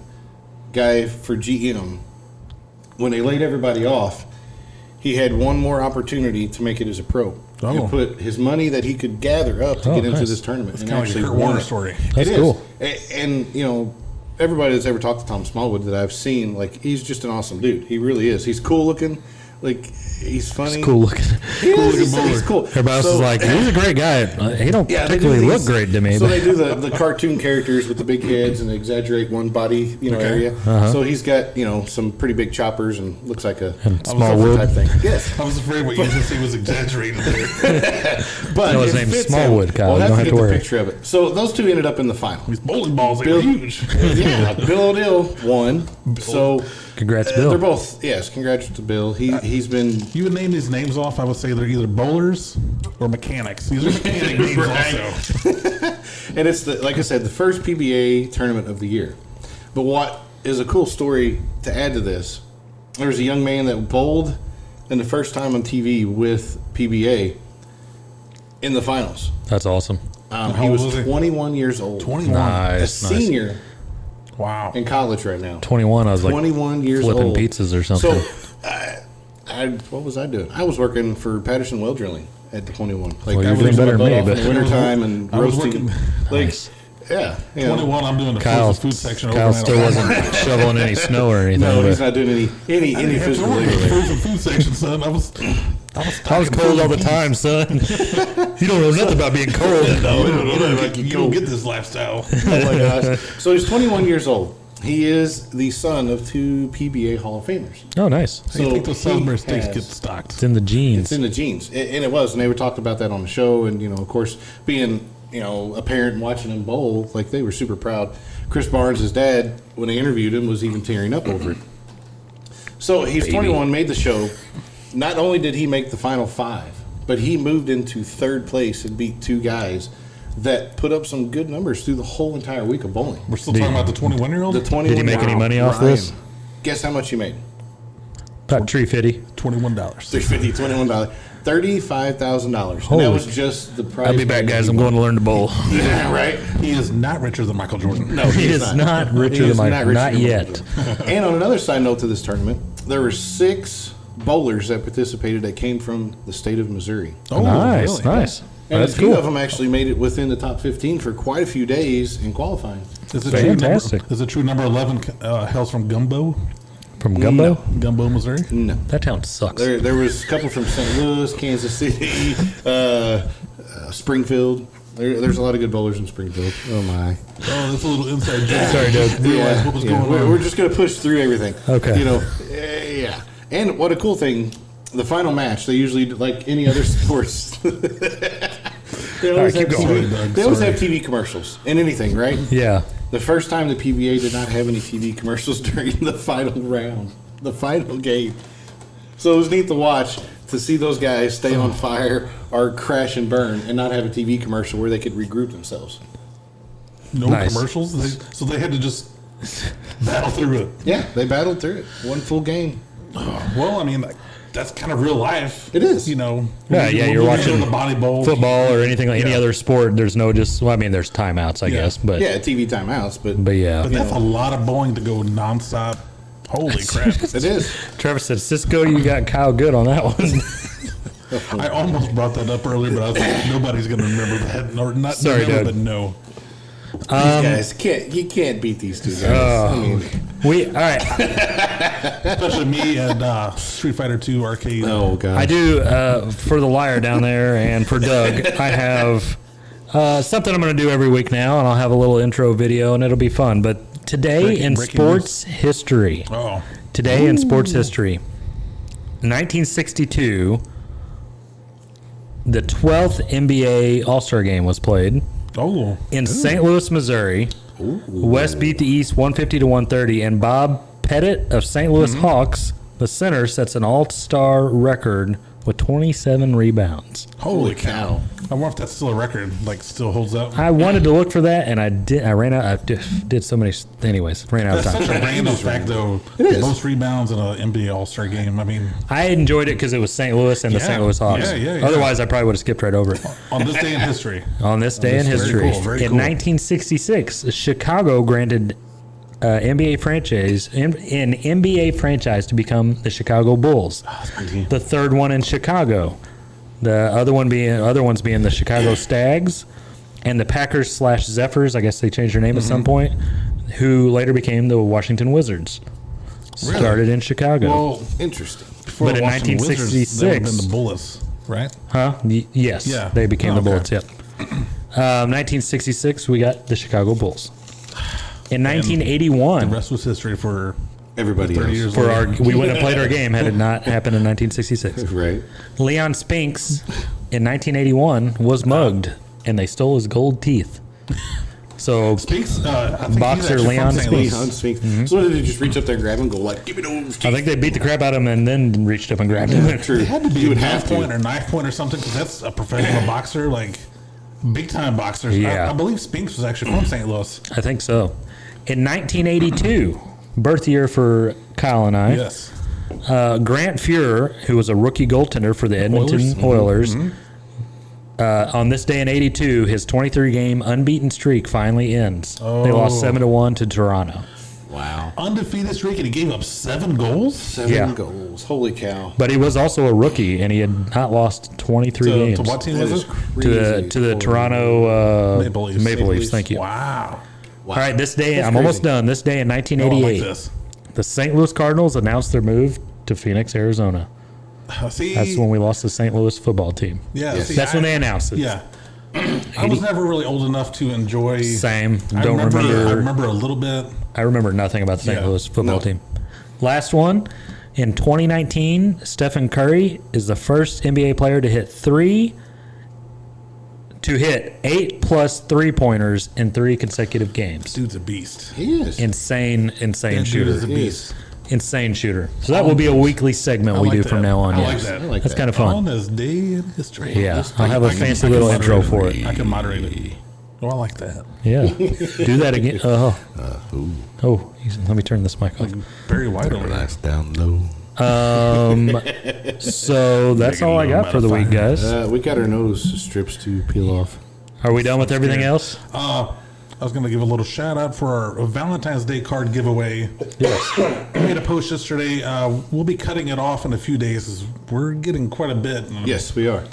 Speaker 8: guy for GM. When they laid everybody off, he had one more opportunity to make it as a pro.
Speaker 3: Oh.
Speaker 8: And put his money that he could gather up to
Speaker 9: Oh,
Speaker 8: get into
Speaker 9: nice.
Speaker 8: this tournament
Speaker 3: It's
Speaker 8: and
Speaker 3: kind of like
Speaker 8: actually
Speaker 3: a Kurt
Speaker 8: won
Speaker 3: Warner
Speaker 8: it.
Speaker 3: story.
Speaker 9: That's
Speaker 8: It is.
Speaker 9: cool.
Speaker 8: And, you know, everybody that's ever talked to Tom Smallwood that I've seen, like, he's just an awesome dude. He really is. He's cool looking. Like, he's funny.
Speaker 9: Cool looking.
Speaker 8: He is. He's cool.
Speaker 9: Everybody else is like, he's a great guy. He don't
Speaker 8: Yeah, they do
Speaker 9: particularly look
Speaker 8: these-
Speaker 9: great to me.
Speaker 8: So
Speaker 9: but
Speaker 8: they do the cartoon characters with the big heads and exaggerate one body, area. So he's got, some pretty big choppers and looks like a
Speaker 9: small wood.
Speaker 8: type thing. Yes.
Speaker 3: I was afraid what you just said was exaggerated there.
Speaker 8: But
Speaker 9: No, his
Speaker 8: it
Speaker 9: name's
Speaker 8: fits
Speaker 9: Smallwood,
Speaker 8: him.
Speaker 9: Kyle.
Speaker 8: We'll
Speaker 9: You
Speaker 8: have
Speaker 9: don't
Speaker 8: to
Speaker 9: have
Speaker 8: get
Speaker 9: to
Speaker 8: the
Speaker 9: worry.
Speaker 8: picture of it. So those two ended up in the final.
Speaker 3: These bowling balls are
Speaker 8: Bill-
Speaker 3: huge.
Speaker 8: Yeah, Bill O'Neill won. So
Speaker 9: Congrats,
Speaker 8: they're
Speaker 9: Bill.
Speaker 8: both, yes, congrats to Bill. He's been
Speaker 3: You would name these names off, I would say they're either bowlers or mechanics. These are mechanic names
Speaker 8: Right.
Speaker 3: also.
Speaker 8: And it's like I said, the first PBA tournament of the year. But what is a cool story to add to this? There was a young man that bowled in the first time on TV with PBA in the finals.
Speaker 9: That's awesome.
Speaker 3: How
Speaker 8: He
Speaker 3: old
Speaker 8: was
Speaker 3: was he?
Speaker 8: 21 years old.
Speaker 3: 21.
Speaker 8: A
Speaker 9: Nice. nice.
Speaker 8: senior
Speaker 3: Wow.
Speaker 8: in college right now.
Speaker 9: 21, I was like
Speaker 8: 21 years
Speaker 9: flipping
Speaker 8: old.
Speaker 9: pizzas or something.
Speaker 8: So, what was I doing? I was working for Patterson Well Drilling at the 21. Like,
Speaker 9: Well,
Speaker 8: I
Speaker 9: you're
Speaker 8: was
Speaker 9: doing better
Speaker 8: my
Speaker 9: than me,
Speaker 8: butt off
Speaker 9: but-
Speaker 8: in the wintertime and
Speaker 3: I was
Speaker 8: roasting.
Speaker 3: working-
Speaker 8: Like,
Speaker 9: Nice.
Speaker 8: yeah.
Speaker 3: 21, I'm doing the
Speaker 9: Kyle,
Speaker 3: frozen food section.
Speaker 9: Kyle
Speaker 3: overnight.
Speaker 9: still wasn't shoveling any snow or anything.
Speaker 8: No,
Speaker 9: but
Speaker 8: he's not doing any
Speaker 3: I didn't have to
Speaker 8: physical
Speaker 3: work in
Speaker 8: labor
Speaker 3: the
Speaker 8: there.
Speaker 3: frozen food section, son. I was
Speaker 9: I was cold all the time, son. You don't know nothing about being cold.
Speaker 3: You don't get this lifestyle.
Speaker 8: Oh my gosh! So he's 21 years old. He is the son of 2 PBA Hall of Famers.
Speaker 9: Oh, nice.
Speaker 3: How do you think those
Speaker 8: he
Speaker 3: Salisbury steaks
Speaker 8: has-
Speaker 3: get stocked?
Speaker 9: It's in the jeans.
Speaker 8: It's in the genes, and it was, and they were talking about that on the show, and of course, being a parent and watching him bowl, like they were super proud. Chris Barnes, his dad, when they interviewed him, was even tearing up over it. So he's 21, made the show. Not only did he make the final 5, but he moved into 3rd place and beat 2 guys that put up some good numbers through the whole entire week of bowling.
Speaker 3: We're still talking about the 21-year-old?
Speaker 8: The 21.
Speaker 9: Did he make any money off
Speaker 8: Ryan.
Speaker 9: this?
Speaker 8: Guess how much he made?
Speaker 9: About $350.
Speaker 3: $21.
Speaker 8: $350, $21. $35,000.
Speaker 9: Holy.
Speaker 8: And that was just the price.
Speaker 9: I'll be back, guys. I'm going to learn to bowl.
Speaker 8: Yeah, right.
Speaker 3: He is not richer than Michael Jordan.
Speaker 8: No,
Speaker 9: He is not richer
Speaker 8: He
Speaker 9: than
Speaker 8: is
Speaker 9: Michael.
Speaker 8: richer
Speaker 9: Not
Speaker 8: than
Speaker 9: yet.
Speaker 8: Michael. And on another side note to this tournament, there were 6 bowlers that participated that came from the state of Missouri.
Speaker 3: Oh,
Speaker 9: Nice,
Speaker 3: really?
Speaker 9: nice.
Speaker 8: And
Speaker 9: That's
Speaker 8: a few
Speaker 9: cool.
Speaker 8: of them actually made it within the top 15 for quite a few days in qualifying.
Speaker 3: Is it
Speaker 9: Fantastic.
Speaker 3: Is it true number 11 hails from Gumbo?
Speaker 9: From Gumbo?
Speaker 3: Gumbo, Missouri?
Speaker 8: No.
Speaker 9: That town sucks.
Speaker 8: There was a couple from St. Louis, Kansas City, Springfield. There's a lot of good bowlers in Springfield. Oh, my.
Speaker 3: Oh, that's a little inside joke.
Speaker 9: Sorry, Doug.
Speaker 3: Realize what was going on.
Speaker 8: We're just going to push through everything.
Speaker 9: Okay.
Speaker 8: Yeah. And what a cool thing, the final match, they usually, like any other sports, they always,
Speaker 3: keep
Speaker 8: have,
Speaker 3: going,
Speaker 8: TV,
Speaker 3: Doug.
Speaker 8: they always
Speaker 3: Sorry.
Speaker 8: have TV commercials in anything, right?
Speaker 9: Yeah.
Speaker 8: The first time the PBA did not have any TV commercials during the final round, the final game. So it was neat to watch, to see those guys stay on fire or crash and burn and not have a TV commercial where they could regroup themselves.
Speaker 3: No
Speaker 9: Nice.
Speaker 3: commercials? So they had to just battle through it.
Speaker 8: Yeah, they battled through it. One full game.
Speaker 3: Well, I mean, that's kind of real life.
Speaker 8: It is.
Speaker 3: You know.
Speaker 9: Yeah, yeah, you're
Speaker 3: When we
Speaker 9: watching
Speaker 3: go to the Bonnie Bowl.
Speaker 9: Football or anything like any
Speaker 3: Yeah.
Speaker 9: other sport, there's no just, well, I mean, there's timeouts, I
Speaker 3: Yeah.
Speaker 9: guess, but
Speaker 8: Yeah, TV timeouts, but
Speaker 9: yeah.
Speaker 3: But that's a lot of bowling to go nonstop. Holy crap.
Speaker 8: it is.
Speaker 9: Trevor said, Cisco, you got Kyle Good on that one.
Speaker 3: I almost brought that up earlier, but I was like, nobody's going to remember that. Or not
Speaker 9: Sorry,
Speaker 3: remember,
Speaker 9: Doug.
Speaker 3: but no.
Speaker 8: These guys you can't beat these two guys. I mean,
Speaker 9: All right.
Speaker 3: Especially me and Street Fighter 2 arcade.
Speaker 8: oh god.
Speaker 9: I do, for the liar down there and for Doug, I have something I'm going to do every week now, and I'll have a little intro video, and it'll be fun. But today in
Speaker 3: Breaking
Speaker 9: sports history,
Speaker 3: Oh.
Speaker 9: today in sports history, 1962, the 12th NBA All-Star Game was played
Speaker 3: Oh.
Speaker 9: in St. Louis, Missouri. West beat the East 150-130, and Bob Pettit of St. Louis Hawks, the center, sets an all-star record with 27 rebounds.
Speaker 3: Holy cow. I wonder if that's still a record, like still holds up.
Speaker 9: I wanted to look for that, and I did. I ran out. I did so many. Anyways, ran out of
Speaker 3: That's
Speaker 9: time.
Speaker 3: such a random fact, though.
Speaker 8: It is.
Speaker 3: Most rebounds in an NBA All-Star game. I mean,
Speaker 9: I enjoyed it because it was St. Louis and the
Speaker 3: Yeah,
Speaker 9: St. Louis Hawks.
Speaker 3: yeah.
Speaker 9: Otherwise, I probably would have skipped right over it.
Speaker 3: on this day in history.
Speaker 9: On this day in
Speaker 3: Very
Speaker 9: history,
Speaker 3: cool, very
Speaker 9: in
Speaker 3: cool.
Speaker 9: 1966, Chicago granted NBA franchise an NBA franchise to become the Chicago Bulls. The third one in Chicago. The other ones being the Chicago Stags and the Packers/Zephyrs. I guess they changed their name at some point. Who later became the Washington Wizards.
Speaker 3: Really?
Speaker 9: Started in Chicago.
Speaker 3: Well,
Speaker 8: Interesting.
Speaker 3: before
Speaker 9: But
Speaker 3: the
Speaker 9: in
Speaker 3: Washington Wizards, they would have
Speaker 9: 1966
Speaker 3: been the Bullets, right?
Speaker 9: Huh? Yes.
Speaker 3: Yeah.
Speaker 9: They became
Speaker 3: Oh,
Speaker 9: the
Speaker 3: okay.
Speaker 9: Bullets, yep. 1966, we got the Chicago Bulls. In
Speaker 3: The
Speaker 9: 1981,
Speaker 3: rest was history for
Speaker 8: Everybody
Speaker 3: 30
Speaker 8: else.
Speaker 3: years
Speaker 9: for
Speaker 3: later.
Speaker 9: we wouldn't have played our game had it not happened in 1966.
Speaker 8: Right.
Speaker 9: Leon Spinks in 1981 was mugged, and they stole his gold teeth. So
Speaker 3: Speaks, I think
Speaker 9: Boxer
Speaker 3: he's actually
Speaker 9: Leon
Speaker 3: from St.
Speaker 9: Speaks.
Speaker 3: Louis.
Speaker 8: Leon Spinks. So did they just reach up there and grab him and go like, give me those?
Speaker 9: I think they beat the crap out of him and then reached up and grabbed him.
Speaker 8: True.
Speaker 3: It had to be
Speaker 8: You
Speaker 3: a
Speaker 8: would
Speaker 3: knife
Speaker 8: have to.
Speaker 3: point or knife point or something because that's a professional boxer, like big time boxers.
Speaker 9: Yeah.
Speaker 3: I believe Spinks was actually from St. Louis.
Speaker 9: I think so. In 1982, birth year for Kyle and I,
Speaker 3: Yes.
Speaker 9: Grant Fuhrer, who was a rookie goaltender for the Edmonton Oilers, on this day in '82, his 23-game unbeaten streak finally ends. They lost 7-1 to Toronto.
Speaker 8: Wow.
Speaker 3: Undefeated streak and he gave up 7 goals?
Speaker 8: 7
Speaker 9: Yeah.
Speaker 8: goals. Holy cow.
Speaker 9: But he was also a rookie, and he had not lost 23 games.
Speaker 3: To what team
Speaker 8: That
Speaker 3: was
Speaker 8: is
Speaker 3: it?
Speaker 8: crazy.
Speaker 9: To the Toronto
Speaker 3: Maple Leafs.
Speaker 9: Maple Leafs. Thank you.
Speaker 3: Wow.
Speaker 9: All right, this day,
Speaker 8: That's
Speaker 9: I'm almost
Speaker 8: crazy.
Speaker 9: done. This day in
Speaker 3: Oh, I like
Speaker 9: 1988,
Speaker 3: this.
Speaker 9: the St. Louis Cardinals announced their move to Phoenix, Arizona.
Speaker 3: See,
Speaker 9: That's when we lost the St. Louis football team.
Speaker 3: yeah, see,
Speaker 9: That's when they announced it.
Speaker 3: Yeah. I was never really old enough to enjoy.
Speaker 9: Same.
Speaker 3: I
Speaker 9: Don't
Speaker 3: remember.
Speaker 9: remember.
Speaker 3: I remember a little bit.
Speaker 9: I remember nothing about the St.
Speaker 3: Yeah.
Speaker 9: Louis football
Speaker 8: No.
Speaker 9: team. Last one. In 2019, Stephen Curry is the first NBA player to hit 8+ 3-pointers in 3 consecutive games.
Speaker 3: Dude's a beast.
Speaker 8: He is.
Speaker 9: Insane
Speaker 3: That dude
Speaker 9: shooter.
Speaker 3: is a
Speaker 8: He
Speaker 3: beast.
Speaker 9: Insane shooter. So that will be a weekly segment
Speaker 3: I
Speaker 9: we
Speaker 3: like
Speaker 9: do
Speaker 3: that.
Speaker 9: from now on.
Speaker 3: I
Speaker 9: yeah.
Speaker 3: like that.
Speaker 8: I like
Speaker 9: That's
Speaker 8: that.
Speaker 9: kind of
Speaker 3: On
Speaker 9: fun.
Speaker 3: this day in history.
Speaker 9: Yeah. I'll have a
Speaker 3: I can-
Speaker 9: fancy
Speaker 3: I can
Speaker 9: little
Speaker 3: moderate
Speaker 9: intro
Speaker 3: it.
Speaker 9: for it.
Speaker 3: I can moderate it. Oh, I like that.
Speaker 9: Yeah. Do that again. Let me turn this mic off.
Speaker 3: Very wide over there.
Speaker 8: Nice down low.
Speaker 9: So that's all I got for the week, guys.
Speaker 8: We got our nose strips to peel off.
Speaker 9: Are we done with everything else?
Speaker 3: I was going to give a little shout out for our Valentine's Day card giveaway.
Speaker 9: Yes.
Speaker 3: We made a post yesterday. We'll be cutting it off in a few days. We're getting quite a bit.
Speaker 8: Yes, we are.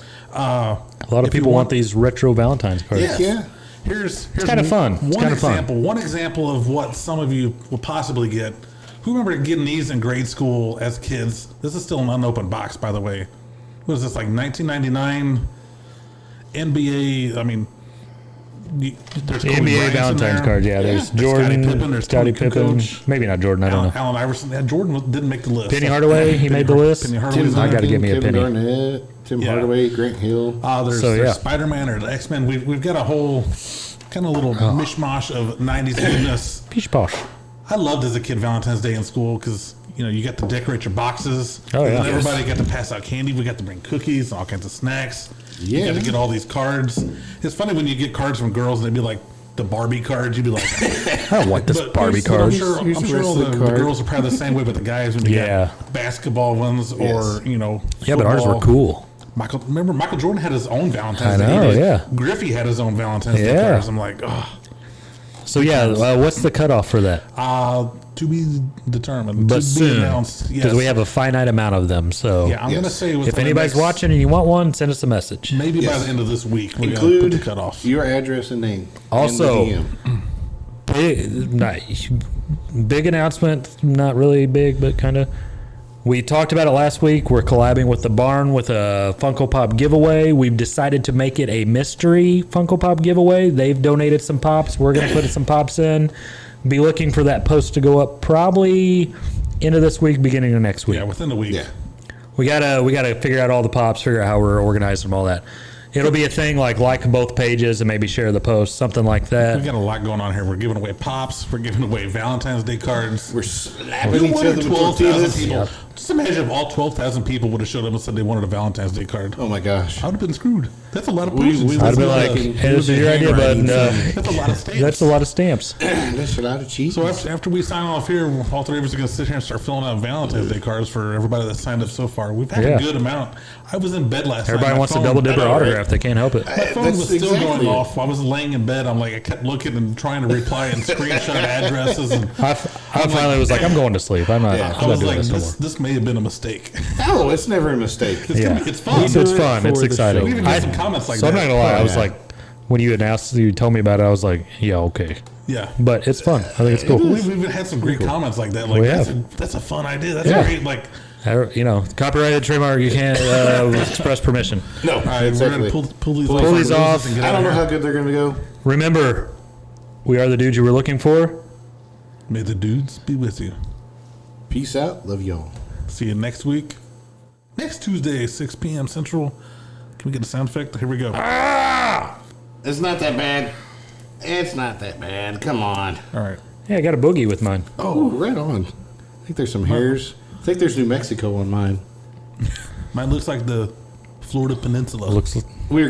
Speaker 9: A lot of
Speaker 3: If you
Speaker 9: people want
Speaker 3: want-
Speaker 9: these retro Valentine's cards.
Speaker 8: Heck yeah.
Speaker 3: Here's
Speaker 9: kinda fun. It's
Speaker 3: One
Speaker 9: kinda fun.
Speaker 3: example. One example of what some of you will possibly get. Who remember getting these in grade school as kids? This is still an unopened box, by the way. What is this, like 1999 NBA? I mean, there's Kobe
Speaker 9: NBA
Speaker 3: Bryant's in
Speaker 9: Valentine's
Speaker 3: there.
Speaker 9: card. Yeah, there's
Speaker 3: Scottie
Speaker 9: Jordan,
Speaker 3: Pippen, there's
Speaker 9: Scottie
Speaker 3: Tony
Speaker 9: Pippen.
Speaker 3: Kukoc,
Speaker 9: Maybe not Jordan. I don't know.
Speaker 3: Allen Iverson. Yeah, Jordan didn't make the list.
Speaker 9: Penny Hardaway, he made the list.
Speaker 3: Penny
Speaker 8: Tim
Speaker 3: Hardaway's
Speaker 9: I
Speaker 3: in
Speaker 9: gotta
Speaker 3: there.
Speaker 9: give me a
Speaker 8: Kevin
Speaker 9: penny.
Speaker 8: Garnett, Tim
Speaker 3: Yeah.
Speaker 8: Hardaway, Grant Hill.
Speaker 3: There's,
Speaker 9: So,
Speaker 3: there's
Speaker 9: yeah.
Speaker 3: Spider-Man or the X-Men. We've got a whole kind of little mishmash of 90s goodness.
Speaker 9: Peach posh.
Speaker 3: I loved as a kid Valentine's Day in school because you got to decorate your boxes.
Speaker 9: Oh,
Speaker 3: And
Speaker 9: yeah.
Speaker 3: then everybody got to pass out candy. We got to bring cookies and all kinds of snacks.
Speaker 8: Yeah.
Speaker 3: You got to get all these cards. It's funny when you get cards from girls and they'd be like the Barbie cards. You'd be like,
Speaker 9: I don't want this
Speaker 3: but
Speaker 9: Barbie
Speaker 3: but I'm
Speaker 9: card.
Speaker 3: sure,
Speaker 8: Here's
Speaker 3: I'm
Speaker 8: a
Speaker 3: sure all
Speaker 8: wrestling
Speaker 3: the
Speaker 8: card.
Speaker 3: girls are probably the same way, but the guys when you
Speaker 9: Yeah.
Speaker 3: got basketball ones or
Speaker 9: Yeah, but ours were
Speaker 3: football.
Speaker 9: cool.
Speaker 3: Remember Michael Jordan had his own Valentine's
Speaker 9: I
Speaker 3: Day.
Speaker 9: know,
Speaker 3: He did.
Speaker 9: yeah.
Speaker 3: Griffey had his own Valentine's Day
Speaker 9: Yeah.
Speaker 3: cards. I'm like,
Speaker 9: So yeah, what's the cutoff for that?
Speaker 3: to be determined.
Speaker 9: But
Speaker 3: to be
Speaker 9: soon,
Speaker 3: announced.
Speaker 9: because
Speaker 3: Yes.
Speaker 9: we have a finite amount of them. So
Speaker 3: Yeah, I'm
Speaker 8: Yes.
Speaker 3: gonna say
Speaker 9: if anybody's watching and you want one, send us a message.
Speaker 3: maybe by
Speaker 8: Yes.
Speaker 3: the end of this week we're gonna put the
Speaker 8: Include
Speaker 3: cutoff.
Speaker 8: your address and name.
Speaker 9: Also-
Speaker 8: and the DM.
Speaker 9: Big announcement, not really big, but kind of. We talked about it last week. We're collabing with the Barn with a Funko Pop giveaway. We've decided to make it a mystery Funko Pop giveaway. They've donated some pops. We're going to put some pops in. Be looking for that post to go up probably end of this week, beginning of next week.
Speaker 3: Yeah, within the week.
Speaker 8: Yeah.
Speaker 9: We gotta figure out all the pops, figure out how we're organizing them, all that. It'll be a thing like both pages and maybe share the post, something like
Speaker 3: We
Speaker 9: that.
Speaker 3: got a lot going on here. We're giving away pops. We're giving away Valentine's Day cards.
Speaker 8: We're slapping
Speaker 3: You
Speaker 8: each
Speaker 3: wanted
Speaker 8: other with
Speaker 3: 12,000
Speaker 8: tortillas.
Speaker 3: people. Just imagine if all 12,000 people would have showed up and said they wanted a Valentine's Day card.
Speaker 8: Oh my gosh.
Speaker 3: I would have been screwed. That's a lot of
Speaker 8: We-
Speaker 3: postage.
Speaker 8: we
Speaker 9: I'd
Speaker 8: was
Speaker 9: be
Speaker 8: like,
Speaker 9: like,
Speaker 8: it
Speaker 9: hey, this
Speaker 8: was
Speaker 9: is
Speaker 8: a
Speaker 9: your idea, but
Speaker 8: handwriting
Speaker 3: That's a lot of stamps.
Speaker 9: that's a lot of stamps.
Speaker 8: That's a lot of cheese.
Speaker 3: So after we sign off here, all three of us are going to sit here and start filling out Valentine's Day cards for everybody that signed up so far. We've had
Speaker 9: Yeah.
Speaker 3: a good amount. I was in bed last night.
Speaker 9: Everybody
Speaker 3: My
Speaker 9: wants a
Speaker 3: phone-
Speaker 9: double dipper
Speaker 3: I know, right?
Speaker 9: autograph. They can't help it.
Speaker 3: My phone
Speaker 8: That's
Speaker 3: was still
Speaker 8: exactly
Speaker 3: going
Speaker 8: it.
Speaker 3: off. I was laying in bed. I'm like, I kept looking and trying to reply and screenshot addresses. And
Speaker 9: I finally was like, I'm going to sleep. I'm not,
Speaker 3: I
Speaker 9: I'm not
Speaker 3: was
Speaker 9: doing
Speaker 3: like,
Speaker 9: this no
Speaker 3: this,
Speaker 9: more.
Speaker 3: this may have been a mistake.
Speaker 8: No, it's never a mistake.
Speaker 9: Yeah,
Speaker 3: It's fun.
Speaker 9: It's
Speaker 8: do it
Speaker 9: fun.
Speaker 8: for
Speaker 9: It's
Speaker 8: the
Speaker 9: exciting.
Speaker 8: show.
Speaker 3: We even got some comments like
Speaker 9: so I'm
Speaker 3: that.
Speaker 9: not gonna lie.
Speaker 8: Oh,
Speaker 9: I was
Speaker 8: yeah.
Speaker 9: like, when you announced, you told me about it. I was like, yeah, okay.
Speaker 3: Yeah.
Speaker 9: But it's fun. I think it's cool.
Speaker 3: We've even had some great comments like that. Like,
Speaker 9: We
Speaker 3: that's,
Speaker 9: have.
Speaker 3: that's a fun idea. That's
Speaker 9: Yeah.
Speaker 3: great. Like,
Speaker 9: Copyrighted trademark. You can't express permission.
Speaker 8: No,
Speaker 3: all right,
Speaker 8: exactly.
Speaker 3: we're going to pull these
Speaker 8: Pull
Speaker 3: off.
Speaker 9: these off.
Speaker 3: and get
Speaker 8: I
Speaker 3: out
Speaker 8: don't know
Speaker 3: of
Speaker 8: how
Speaker 3: here.
Speaker 8: good they're going to go.
Speaker 9: Remember, we are the dudes you were looking for.
Speaker 3: May the dudes be with you.
Speaker 8: Peace out. Love y'all.
Speaker 3: See you next week. Next Tuesday, 6 p.m. Central. Can we get a sound effect? Here we go.
Speaker 8: It's not that bad. It's not that bad. Come on.
Speaker 3: All right.
Speaker 9: Yeah, I got a boogie with mine.
Speaker 8: Oh, right on. I think there's some hairs. I think there's New Mexico on mine.
Speaker 3: Mine looks like the Florida Peninsula.
Speaker 9: Looks
Speaker 8: We're